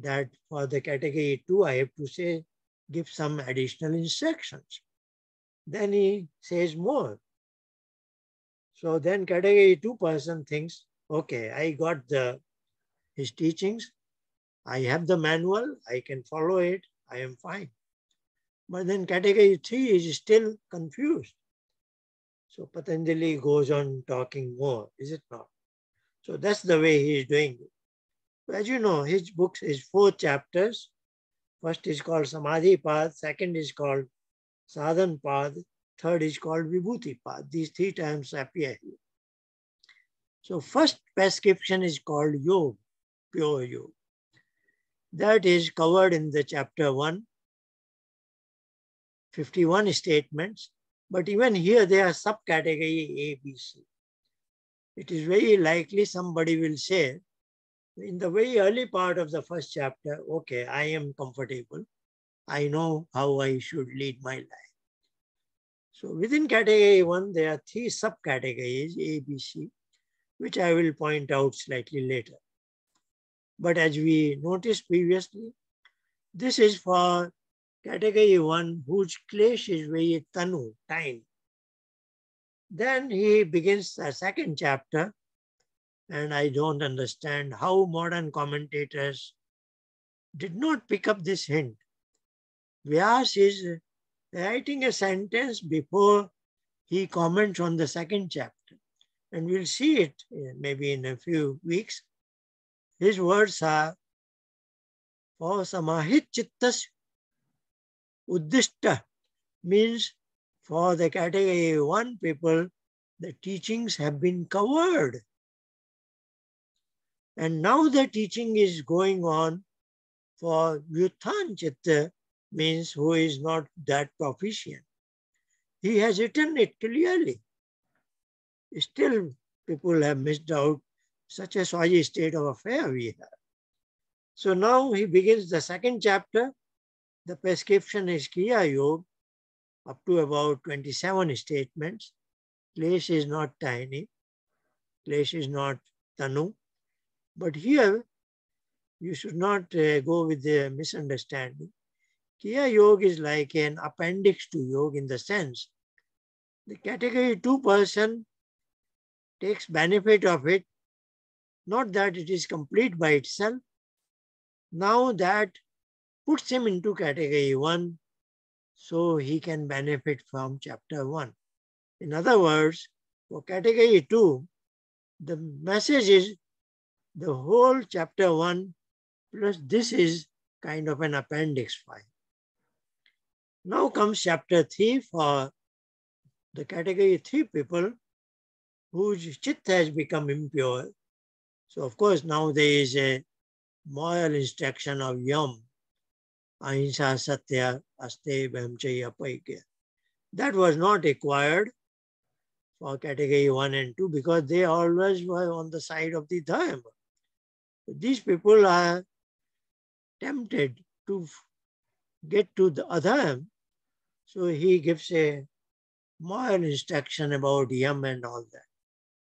that for the category 2, I have to say, give some additional instructions. Then he says more. So then category 2 person thinks, okay, I got his teachings, I have the manual, I can follow it, I am fine. But then category 3 is still confused. So Patanjali goes on talking more, is it not? So that's the way he is doing it. As you know, his book is 4 chapters. First is called Samadhi Path, second is called Sadhan Path, third is called Vibhuti Path. These 3 terms appear here. So first prescription is called Yoga, pure Yoga. That is covered in the chapter 1, 51 statements. But even here there are subcategory A, B, C. It is very likely somebody will say, in the very early part of the first chapter, okay, I am comfortable. I know how I should lead my life. So within category 1, there are 3 subcategories, A, B, C, which I will point out slightly later. But as we noticed previously, this is for category 1, whose klesh is very tanu, tiny. Then he begins the second chapter, and I don't understand how modern commentators did not pick up this hint. Vyas is writing a sentence before he comments on the second chapter. And we'll see it maybe in a few weeks. His words are, for samahit chittas uddishta, means for the category 1 people, the teachings have been covered. And now the teaching is going on For Vyuthan Chitta means who is not that proficient. He has written it clearly. Still, people have missed out such a sorry state of affair we have. So now he begins the second chapter. The prescription is Kriya-Yoga, up to about 27 statements. Place is not tiny. Place is not Tanu. But here, you should not go with the misunderstanding. Kriya-Yoga is like an appendix to yoga in the sense the category 2 person takes benefit of it, not that it is complete by itself. Now that puts him into category 1, so he can benefit from chapter 1. In other words, for category 2, the message is the whole chapter 1 plus this is kind of an appendix file. Now comes chapter 3 for the category 3 people whose chitta has become impure. So of course now there is a moral instruction of yam, ahimsa satya aste brahmacharya paigya. That was not required for category 1 and 2 because they always were on the side of the dharma. These people are tempted to get to the adharma. So he gives a moral instruction about yam and all that.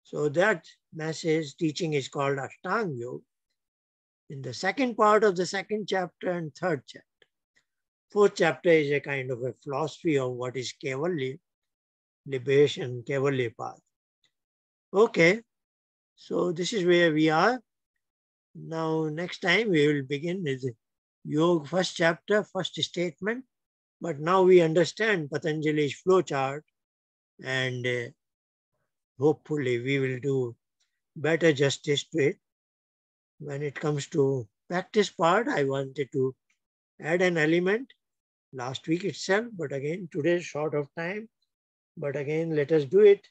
So that message teaching is called Astanga Yoga. In the second part of the second chapter and third chapter. Fourth chapter is a kind of a philosophy of what is Kevalya, liberation, Kevalya path. Okay, so this is where we are. Now next time we will begin with Yoga first chapter, first statement. But now we understand Patanjali's flowchart and hopefully we will do better justice to it. When it comes to practice part, I wanted to add an element last week itself, but again, today is short of time. But again, let us do it.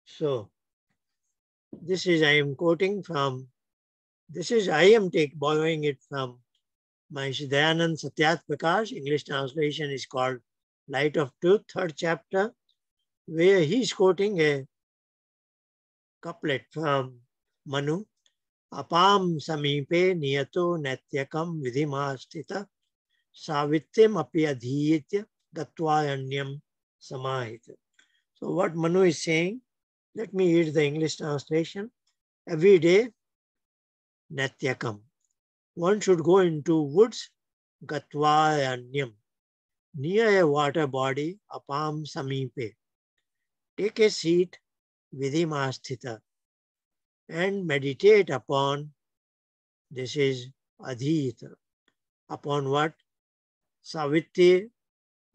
So, this is, I am quoting from, this is, I am borrowing it from my Dayanand Satyat Prakash. English translation is called Light of Truth, third chapter, where he is quoting a couplet from Manu. Apam samipe niyato natyakam vidhimastita savityam api adhiyitya gatvayanyam samahita. So what Manu is saying, let me read the English translation. Every day, natyakam. One should go into woods, gatvayanyam, near a water body, apam samipe. Take a seat, vidhimastita, and meditate upon, this is adhita, upon what? Savitri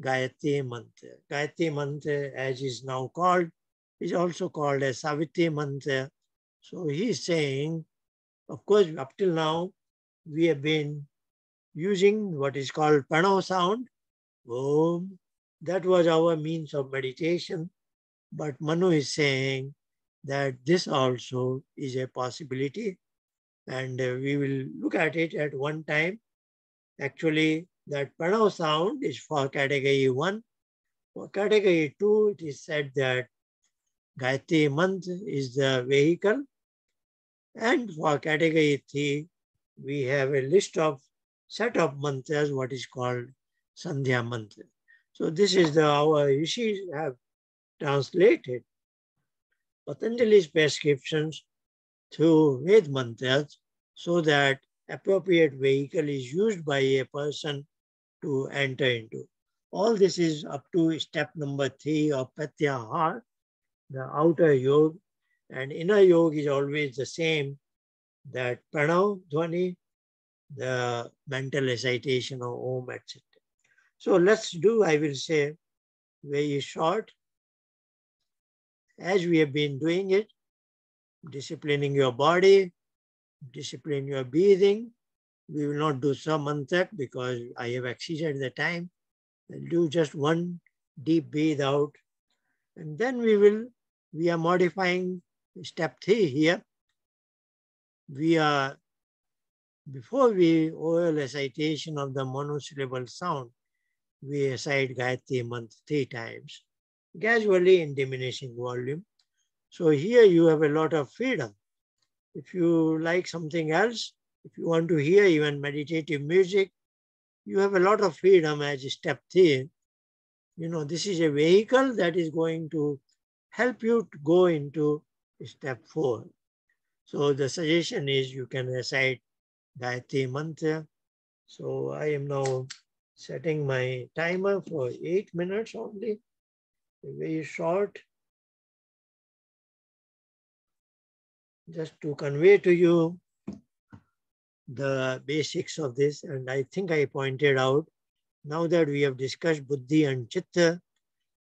Gayatri Mantra. Gayatri Mantra, as is now called, is also called as Savitri Mantra. So he is saying, of course, up till now, we have been using what is called Pranav sound. Om. That was our means of meditation. But Manu is saying that this also is a possibility. And we will look at it at one time. Actually, that Pranav sound is for category 1. For category 2, it is said that Gayatri Mantra is the vehicle. And for category 3, we have a list of set of mantras, what is called Sandhya Mantra. So this is our rishis have translated Patanjali's prescriptions through Ved mantras so that appropriate vehicle is used by a person to enter into. All this is up to step number 3 of Pratyahar, the outer yoga, and inner yoga is always the same, that Pranav Dhvani, the mental recitation of Om, etc. So let's do, I will say, very short, as we have been doing it, disciplining your body, discipline your breathing. We will not do samantak because I have exceeded the time. We'll do just one deep breathe out. And then we are modifying step 3 here. Before we oral recitation of the monosyllable sound, we recite Gayatri Mantra 3 times, gradually in diminishing volume. So here you have a lot of freedom. If you like something else, if you want to hear even meditative music, you have a lot of freedom as step 3. This is a vehicle that is going to help you to go into step 4. So the suggestion is you can recite Gayatri Mantra. So I am now setting my timer for 8 minutes only, very short, just to convey to you the basics of this. And I think I pointed out, now that we have discussed Buddhi and Chitta,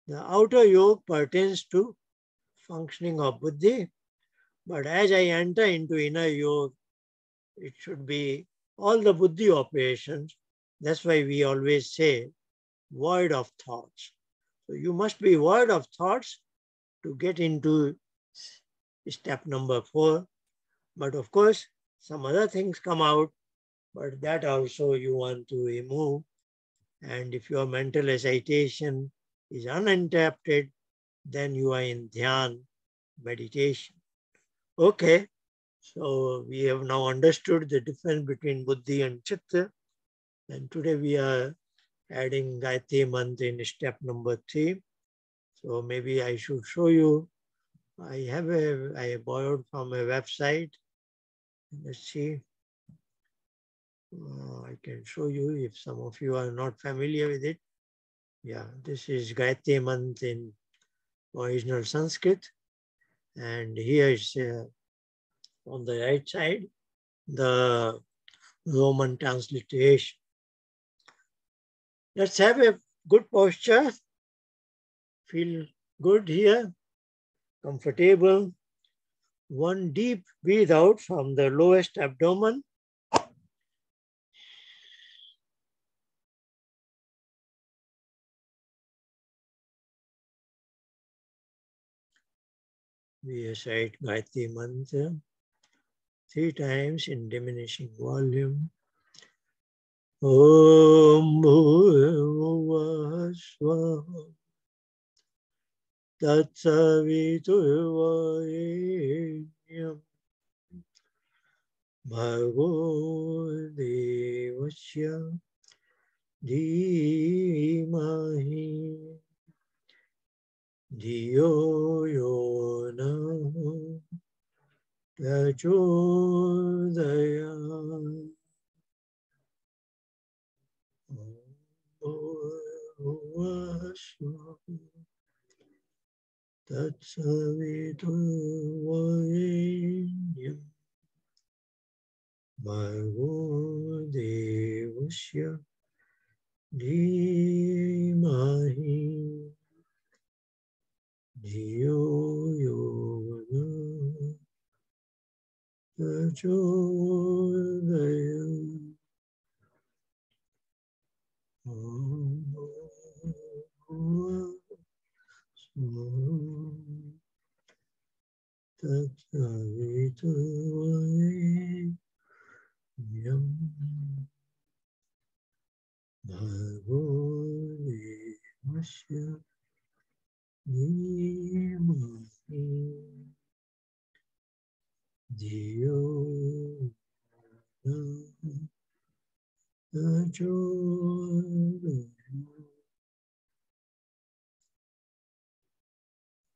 the outer yoke pertains to functioning of Buddhi. But as I enter into inner yoke, it should be all the Buddhi operations. That's why we always say void of thoughts. So you must be void of thoughts to get into step number 4. But of course, some other things come out, but that also you want to remove. And if your mental excitation is uninterrupted, then you are in Dhyan meditation. Okay, so we have now understood the difference between Buddhi and Chitta. And today we are adding Gayatri Mantra in step number 3. So maybe I should show you. I borrowed from a website. Let's see. I can show you if some of you are not familiar with it. Yeah, this is Gayatri Mantra in original Sanskrit. And here is on the right side, the Roman transliteration. Let's have a good posture. Feel good here, comfortable. One deep breathe out from the lowest abdomen. We recite Gayatri Mantra 3 times in diminishing volume. Om Bhurvuvah Swaha Tatsaviturvarenyam Bhargo Devasya Dhimahi Dhiyo Yona Prachodayam Tatsaviturvarenyam Bhargo Devasya Dhimahi Dhiyo Yona Prachodayam Tatsaviturvarenyam Bhargo Devasya Dhimahi Dhiyo Yona Prachodayam.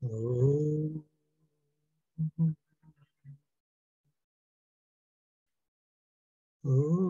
Om. Om. Om.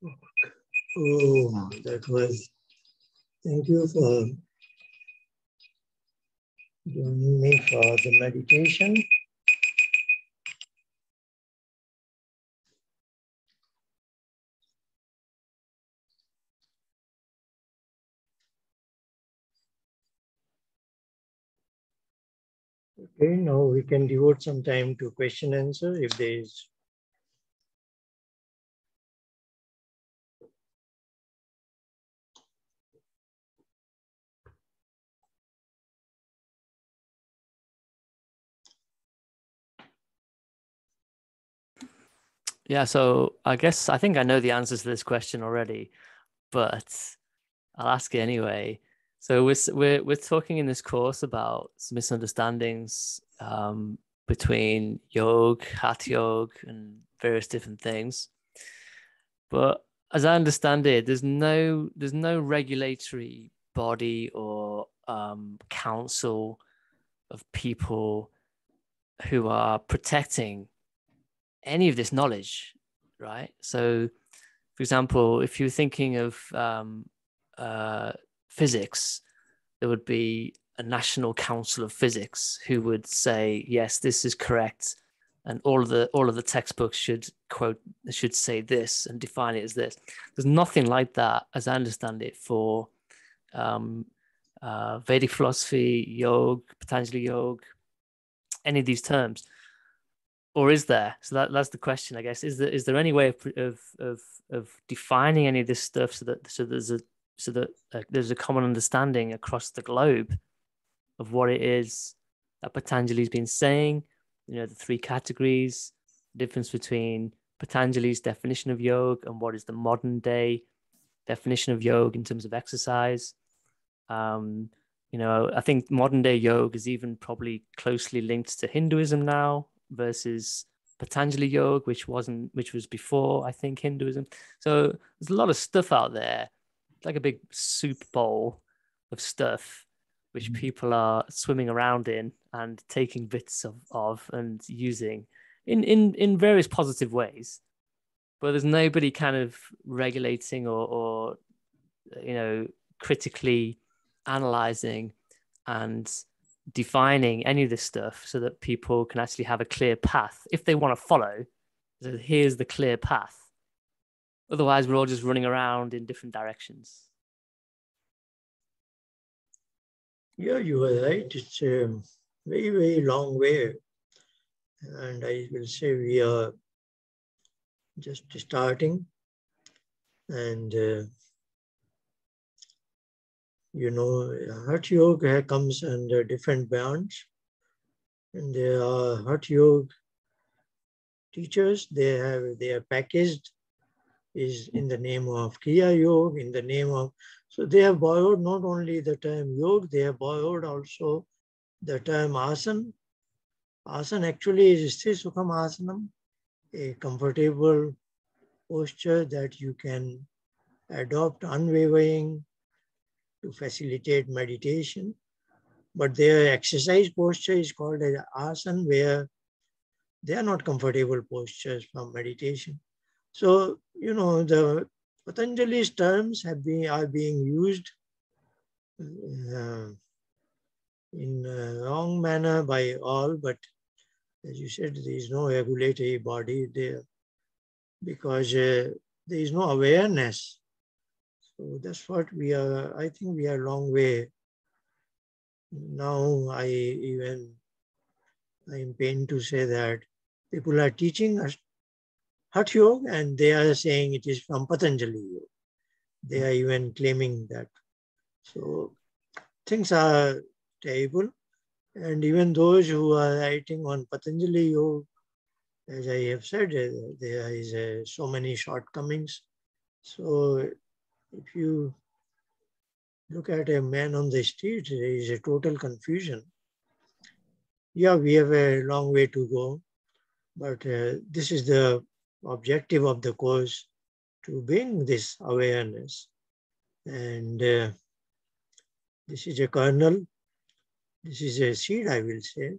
Oh, that was, thank you for joining me for the meditation. Okay, now we can devote some time to question answer if there is. Yeah, so I think I know the answers to this question already, but I'll ask it anyway. So we're talking in this course about misunderstandings between yoga, hatha yoga, and various different things. But as I understand it, there's no regulatory body or council of people who are protecting any of this knowledge, right? So, for example, if you're thinking of physics, there would be a national council of physics who would say, yes, this is correct, and all of the textbooks should say this and define it as this. There's nothing like that, as I understand it, for Vedic philosophy, yoga, Patanjali yoga, any of these terms. Or is there? So that's the question, I guess. Is there any way of defining any of this stuff so that there's a common understanding across the globe of what it is that Patanjali's been saying? You know, the three categories, the difference between Patanjali's definition of yoga and what is the modern day definition of yoga in terms of exercise. You know, I think modern day yoga is even probably closely linked to Hinduism now versus Patanjali yoga, which was before, I think, Hinduism. So there's a lot of stuff out there. It's like a big soup bowl of stuff which people are swimming around in and taking bits of and using in various positive ways. But there's nobody kind of regulating or you know, critically analyzing and defining any of this stuff so that people can actually have a clear path if they want to follow. So here's the clear path. Otherwise, we're all just running around in different directions. Yeah, you are right. It's a very, very long way. And I will say we are just starting. And, you know, Hatha Yoga comes under different branch. And there are Hatha Yoga teachers. They are packaged is in the name of Kriya-Yoga, in the name of, so they have borrowed not only the term yoga, they have borrowed also the term asana. Asana actually is Sthira Sukham Asanam, a comfortable posture that you can adopt unwavering to facilitate meditation. But their exercise posture is called as asana, where they are not comfortable postures for meditation. So, you know, the Patanjali's terms are being used in a wrong manner by all, but as you said, there is no regulatory body there because there is no awareness. So that's what we are, I think we are a long way. Now I am pained to say that people are teaching us Hatha Yoga and they are saying it is from Patanjali Yoga. They are even claiming that. So things are terrible. And even those who are writing on Patanjali Yoga, as I have said, there is so many shortcomings. So if you look at a man on the street, there is a total confusion. Yeah, we have a long way to go, but this is the objective of the course, to bring this awareness. And this is a kernel, this is a seed, I will say.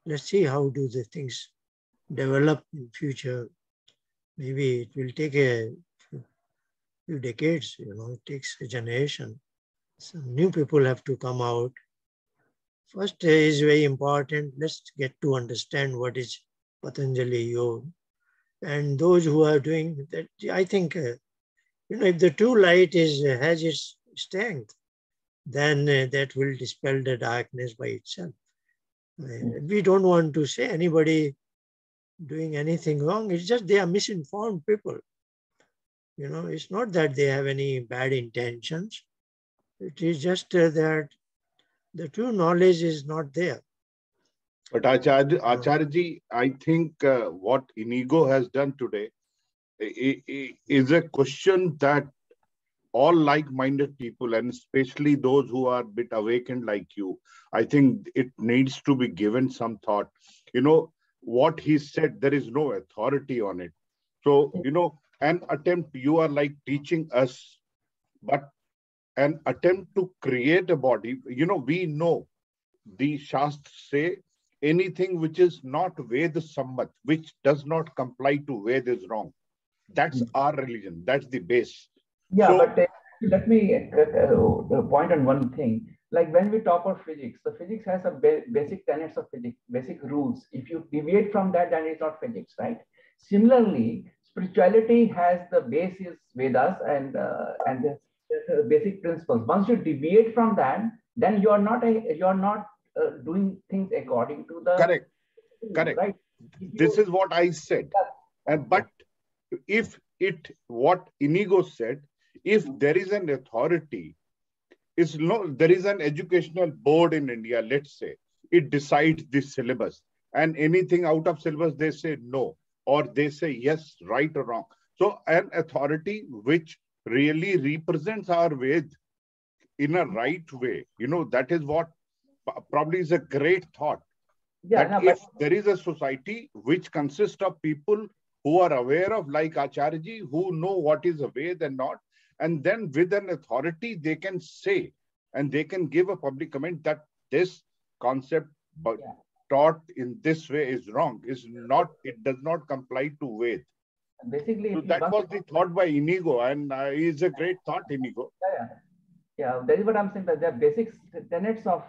Let's see how do the things develop in future. Maybe it will take a few decades, it takes a generation. Some new people have to come out. First is very important. Let's get to understand what is Patanjali Yoga. And those who are doing that, I think, if the true light has its strength, then that will dispel the darkness by itself. We don't want to say anybody doing anything wrong. It's just they are misinformed people. It's not that they have any bad intentions. It is just that the true knowledge is not there. But Acharya, I think what Inigo has done today is a question that all like-minded people, and especially those who are a bit awakened like you, I think it needs to be given some thought. What he said, there is no authority on it. So, an attempt, you are like teaching us, but an attempt to create a body, we know the Shastras say anything which is not Ved Sammat, which does not comply to Ved is wrong. That's our religion. That's the base. Yeah, So, but let me point on one thing. Like when we talk about physics, the physics has a basic tenets of physics, basic rules. If you deviate from that, then it's not physics, right? Similarly, spirituality has the basis Vedas and the basic principles. Once you deviate from that, then you are not doing things according to the correct. Right. This is what I said. But if what Inigo said, if there is an authority, there is an educational board in India, let's say, it decides this syllabus, and anything out of syllabus, they say no, or they say yes, right or wrong. So an authority which really represents our Ved in a right way, that is what probably is a great thought. Yeah, that if there is a society which consists of people who are aware of, like Acharya, who know what is a Ved and not, and then with an authority, they can say, and they can give a public comment that this concept taught in this way is wrong, it does not comply to Ved. Basically, so that was the thought by Inigo, and it's a great thought, Inigo. Yeah, that is what I'm saying, that there are basic tenets of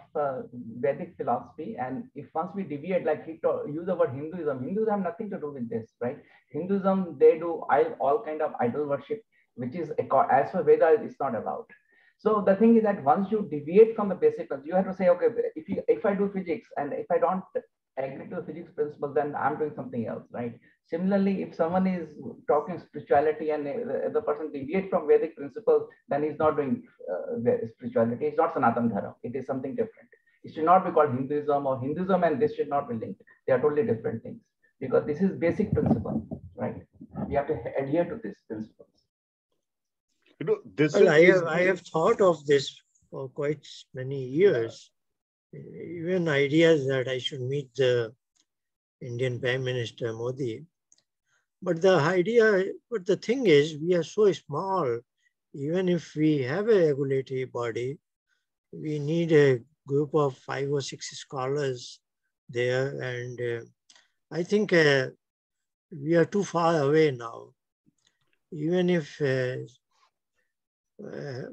Vedic philosophy. And if once we deviate, like he use the word Hinduism have nothing to do with this, right? Hinduism, they do all kind of idol worship, which is, as for Veda, it's not allowed. So the thing is that once you deviate from the basic, you have to say, okay, if I do physics and if I don't agree to the physics principle, then I'm doing something else, right? Similarly, if someone is talking spirituality and the person deviates from Vedic principles, then he's not doing spirituality. It's not Sanatana Dharma. It is something different. It should not be called Hinduism, or Hinduism and this should not be linked. They are totally different things, because this is basic principle, right? We have to adhere to these principles. I have thought of this for quite many years. Even ideas that I should meet the Indian Prime Minister Modi. But the thing is, we are so small. Even if we have a regulatory body, we need a group of 5 or 6 scholars there. And I think we are too far away now. Even if,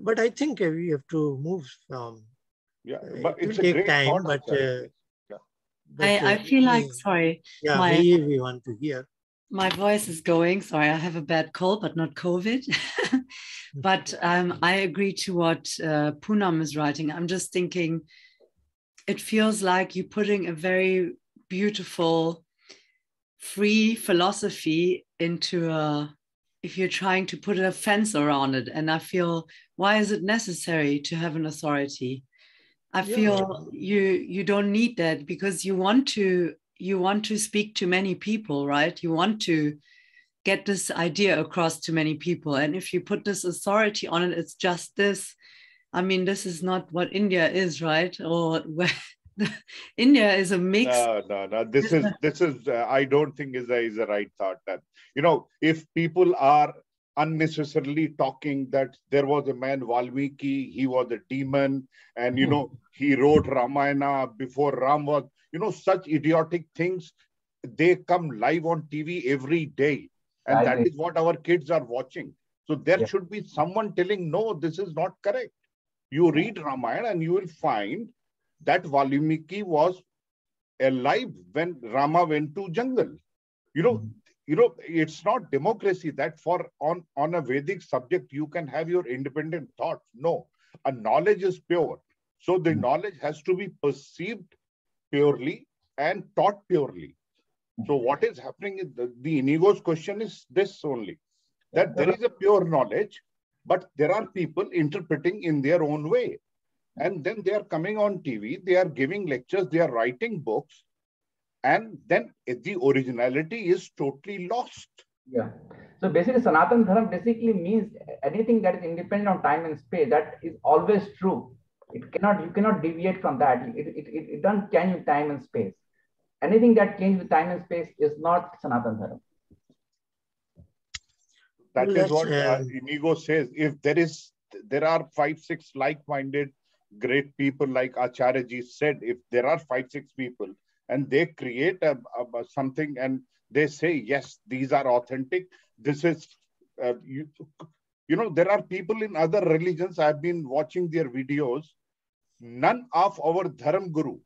but I think we have to move from. But it will take time, but I feel like, sorry. Yeah, maybe we want to hear. My voice is going. Sorry, I have a bad cold, but not COVID. But I agree to what Poonam is writing. I'm just thinking, it feels like you're putting a very beautiful, free philosophy into if you're trying to put a fence around it. And I feel, why is it necessary to have an authority? I feel you don't need that, because you want to speak to many people, right? You want to get this idea across to many people. And if you put this authority on it, it's just this. I mean, this is not what India is, right? Or India is a mix. No. This is I don't think is a right thought. That if people are unnecessarily talking that there was a man Valmiki, he was a demon, and he wrote Ramayana before Ram was, such idiotic things, they come live on TV every day, and that is what our kids are watching. So there should be someone telling, no, this is not correct. You read Ramayana and you will find that Valmiki was alive when Rama went to jungle. It's not democracy that on a Vedic subject you can have your independent thoughts. No, a knowledge is pure. So the knowledge has to be perceived purely and taught purely. So what is happening is the Inigo's question is this only, that there is a pure knowledge, but there are people interpreting in their own way. And then they are coming on TV, they are giving lectures, they are writing books, and then the originality is totally lost. Yeah. So basically, Sanatana Dharma basically means anything that is independent of time and space, that is always true. You cannot deviate from that. It doesn't change with time and space. Anything that changes with time and space is not Sanatana Dharma. That is what Inigo says. If there are 5-6 like-minded great people like Acharya-ji said, if there are 5-6 people and they create something and they say, yes, these are authentic. This is, there are people in other religions. I've been watching their videos. None of our Dharma Guru,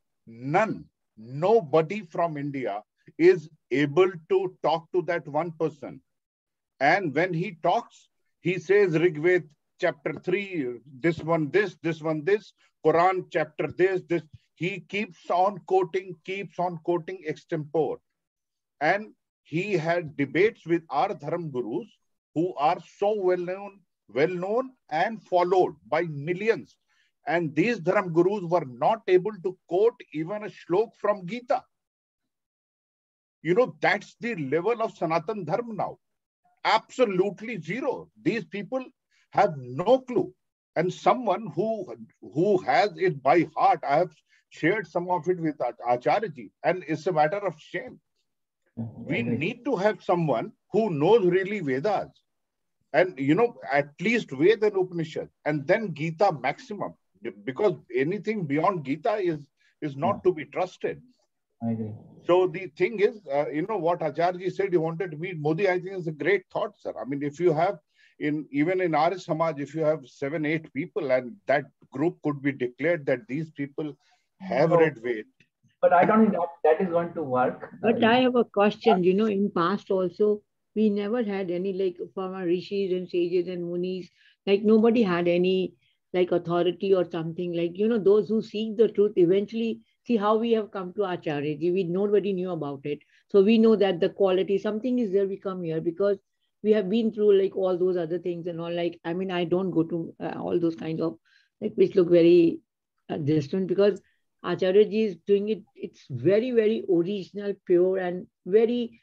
nobody from India is able to talk to that one person. And when he talks, he says Rigved chapter 3, this one this, Quran chapter this. He keeps on quoting extempore. And he had debates with our Dharma Gurus who are so well known and followed by millions. And these Dharma Gurus were not able to quote even a shlok from Gita. That's the level of Sanatana Dharma now. Absolutely zero. These people have no clue. And someone who has it by heart, I have shared some of it with Acharya-ji, and it's a matter of shame. We need to have someone who knows really Vedas. And, at least Veda and Upanishad, and then Gita maximum. Because anything beyond Gita is not to be trusted. I agree. So the thing is, what Acharya-ji said, he wanted to meet Modi, I think is a great thought, sir. I mean, if you have, even in Arya Samaj, if you have 7-8 people and that group could be declared that these people have read Ved. But I don't think that is going to work. But I have a question, in past also, we never had any, from our rishis and sages and munis, nobody had any authority or something, those who seek the truth eventually. See how we have come to Acharya-ji. Nobody knew about it. So we know that the quality, something is there, we come here because we have been through all those other things and all. I don't go to all those kinds of, which look very distant, because Acharya-ji is doing it. It's very, very original, pure, and very,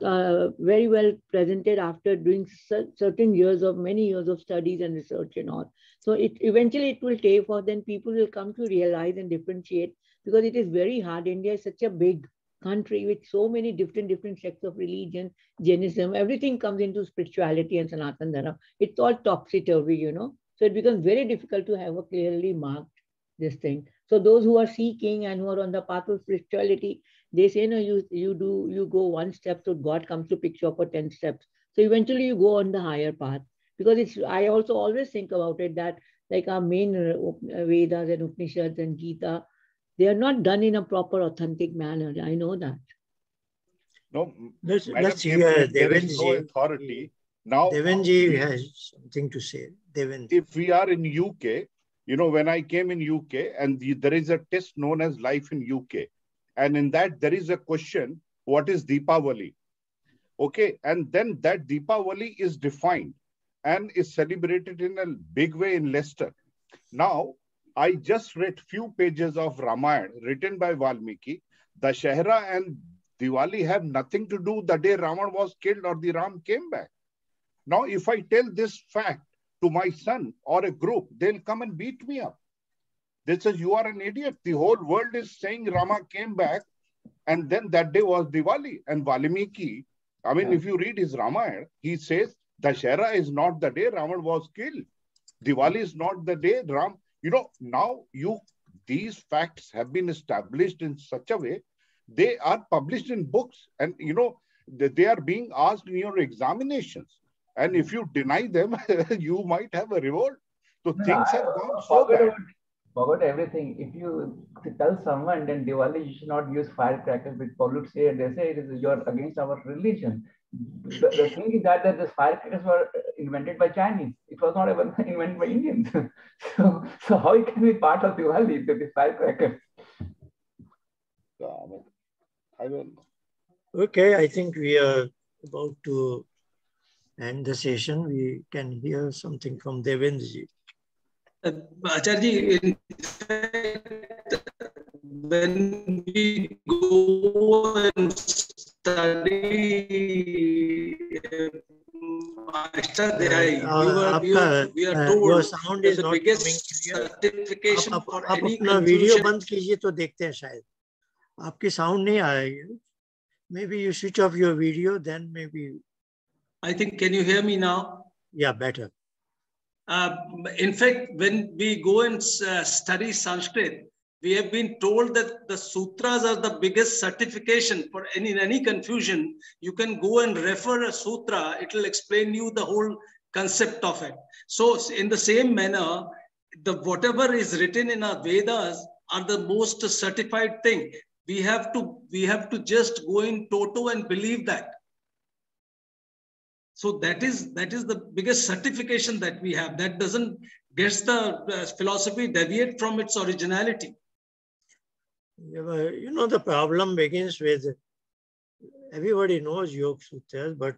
very well presented after doing many years of studies and research and all. So eventually it will take for, then people will come to realize and differentiate, because it is very hard. India is such a big country with so many different sects of religion, Jainism, everything comes into spirituality and Sanatana Dharma. It's all topsy-turvy, So it becomes very difficult to have a clearly marked this thing. So those who are seeking and who are on the path of spirituality, they say, no, you go one step, so God comes to pick you up for 10 steps. So eventually you go on the higher path. Because I also always think about it that our main Vedas and Upanishads and Gita, they are not done in a proper, authentic manner. I know that. No, let's hear there is no authority. Now, Devanji has something to say. Devanji. If we are in UK, when I came in UK, and there is a test known as Life in UK. And in that, there is a question, what is Deepavali? Okay, and then that Deepavali is defined and is celebrated in a big way in Leicester. Now, I just read few pages of Ramayana written by Valmiki. Dashahara and Diwali have nothing to do the day Ravan was killed or the Ram came back. Now, if I tell this fact to my son or a group, they'll come and beat me up. They say, you are an idiot. The whole world is saying Rama came back and then that day was Diwali. And Valmiki, if you read his Ramayana, he says, Dashahara is not the day Ravan was killed. Diwali is not the day Ram... now these facts have been established in such a way, they are published in books and, they are being asked in your examinations. And if you deny them, you might have a revolt. So No, things I have gone so forget bad. forgot everything. If you tell someone then Diwali you should not use firecrackers with pollutes air, they say it is you're against our religion. The thing is that the firecrackers were invented by Chinese. It was not even invented by Indians. So how it can be part of Diwali, the firecrackers? I don't know. Okay, I think we are about to end the session. We can hear something from Devendraji. Acharya, in fact, when we go and study Ashtadhyayi, we are your told sound that is the not biggest coming clear. certification for आप any अपना video confusion. बंद कीजिए तो देखते हैं शायद आपकी sound नहीं आ रही है. Maybe you switch off your video, then maybe. I think, can you hear me now? Yeah, better. In fact, when we go and study Sanskrit, we have been told that the sutras are the biggest certification for any confusion. You can go and refer a sutra, it will explain you the whole concept of it. So in the same manner, whatever is written in our Vedas are the most certified thing. We have to just go in toto and believe that. So that is the biggest certification that we have. That doesn't get the philosophy deviate from its originality. You know, the problem begins with everybody knows Yoga Sutras, but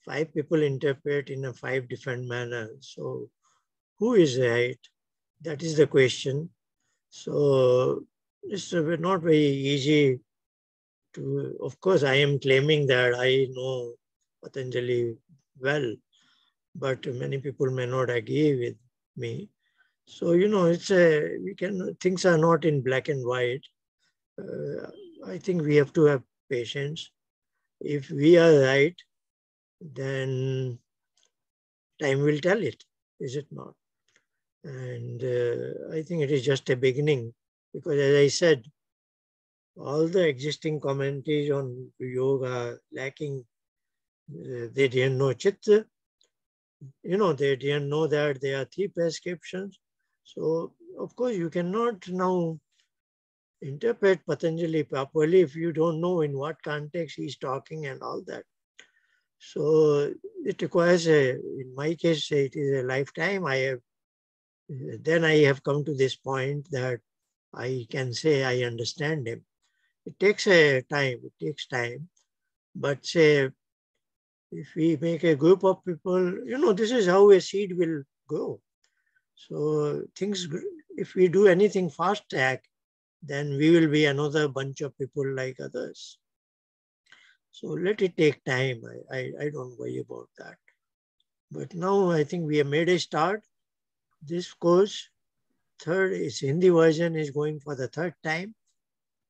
5 people interpret in a 5 different manners. So who is right? That is the question. So it's not very easy to, of course, I am claiming that I know Patanjali well, but many people may not agree with me. So, you know, things are not in black and white. I think we have to have patience. If we are right, then time will tell it, is it not? And I think it is just a beginning, because as I said, all the existing commentaries on yoga are lacking. They didn't know Chitta. You know, they didn't know that there are 3 prescriptions. So, of course, you cannot now interpret Patanjali properly if you don't know in what context he's talking and all that. So, it requires in my case, it is a lifetime. Then I have come to this point that I can say I understand him. It takes time. But say, if we make a group of people, you know, this is how a seed will grow. So if we do anything fast track, then we will be another bunch of people like others. So let it take time. I don't worry about that. But now I think we have made a start. This course, Hindi version is going for the 3rd time.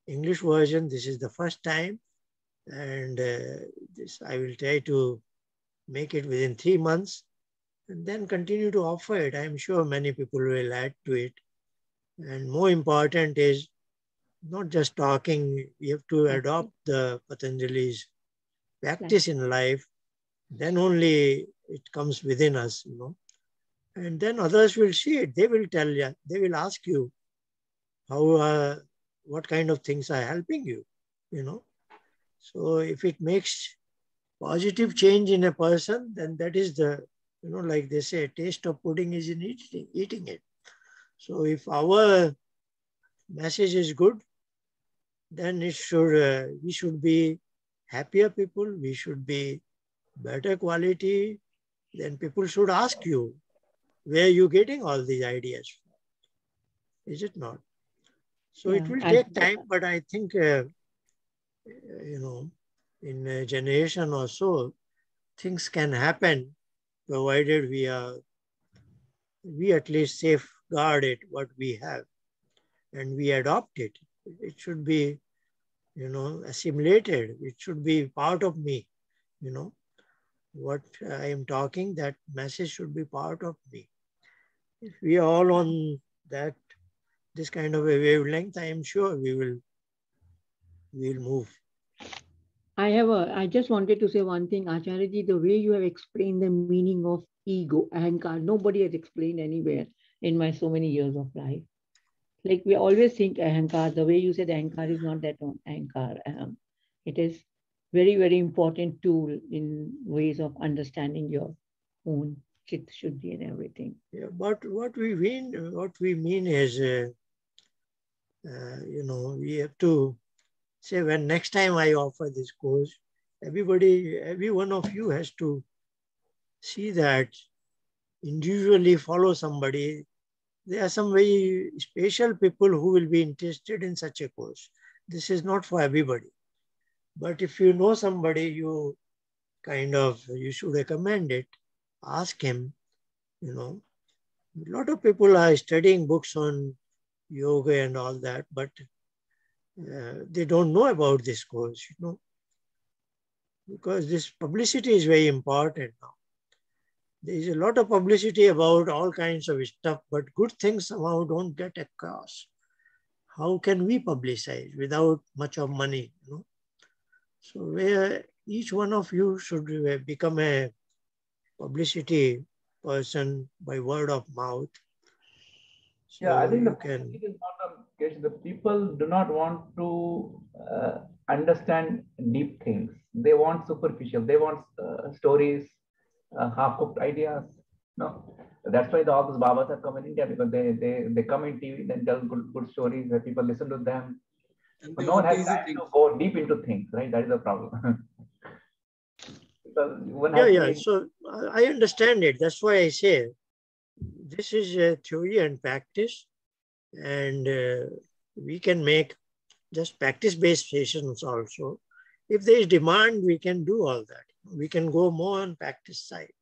English version, this is the 1st time. And this I will try to make it within 3 months and then continue to offer it. I'm sure many people will add to it. And more important is not just talking, we have to adopt the Patanjali's practice in life. Then only it comes within us, you know. And then others will see it. They will tell you, they will ask you what kind of things are helping you, you know. So if it makes positive change in a person, then that is like they say, taste of pudding is in eating it. So if our message is good, then we should be happier people, we should be better quality. Then people should ask you, where are you getting all these ideas from? Is it not? So it will take time, but I think, in a generation or so, things can happen, provided we at least safeguard it, what we have, and we adopt it. It should be, assimilated. It should be part of me, what I am talking, that message should be part of me. If we are all on this kind of a wavelength, I am sure we'll move. I just wanted to say one thing, Acharya, the way you have explained the meaning of ego, ahankar, nobody has explained anywhere in my so many years of life. Like we always think ahankar, the way you said ahankar is not that one, ahankar. It is very, very important tool in ways of understanding your own chit shuddhi and everything. Yeah, but what we mean is, we have to say, when next time I offer this course, every one of you has to see that individually follow somebody. There are some very special people who will be interested in such a course. This is not for everybody. But if you know somebody, you should recommend it, ask him, A lot of people are studying books on yoga and all that, but they don't know about this course, because this publicity is very important now. There is a lot of publicity about all kinds of stuff, but good things somehow don't get across. How can we publicize without much of money? So where each one of you should become a publicity person by word of mouth. So yeah, I think it is not a case. The people do not want to understand deep things. They want superficial. They want stories, half-cooked ideas. No, that's why all those Babas have come in India, because they come in TV, then tell good stories where people listen to them. But no one has time to go deep into things, right? That is the problem. So I understand it. That's why I say this is a theory and practice, and we can make just practice-based sessions also. If there is demand, we can do all that. We can go more on practice side.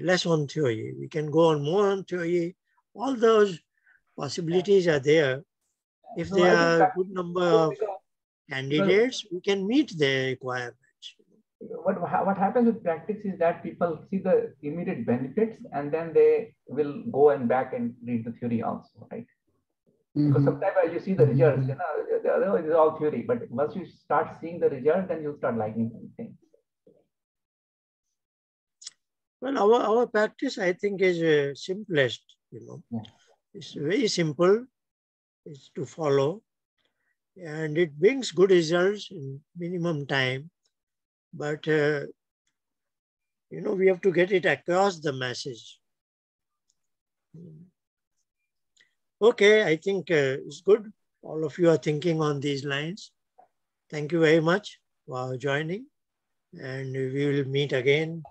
Less on theory. We can go on more on theory. All those possibilities are there. If there are a good number of candidates, we can meet their requirements. What happens with practice is that people see the immediate benefits and then they will go and back and read the theory also, right? Because sometimes when you see the results, the other is all theory, but once you start seeing the result, then you start liking things. Well, our practice, I think, is simplest. It's very simple. It's to follow, and it brings good results in minimum time. But we have to get it across the message. Okay, I think it's good. All of you are thinking on these lines. Thank you very much for joining, and we will meet again,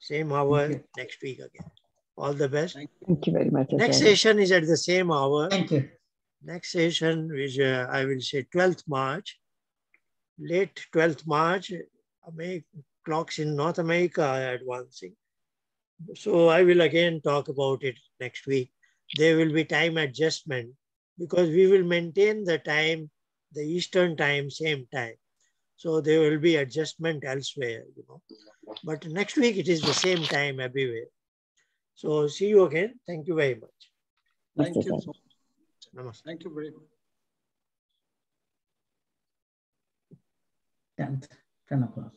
same hour next week again. All the best. Thank you very much. Next session is at the same hour. Thank you. Next session is, I will say, 12th March. Late 12th March, clocks in North America are advancing. So I will again talk about it next week. There will be time adjustment because we will maintain the time, the Eastern time, same time. So there will be adjustment elsewhere, But next week it is the same time everywhere. So see you again. Thank you very much. Thank you so much. Namaste. Thank you very much. 10 o'clock.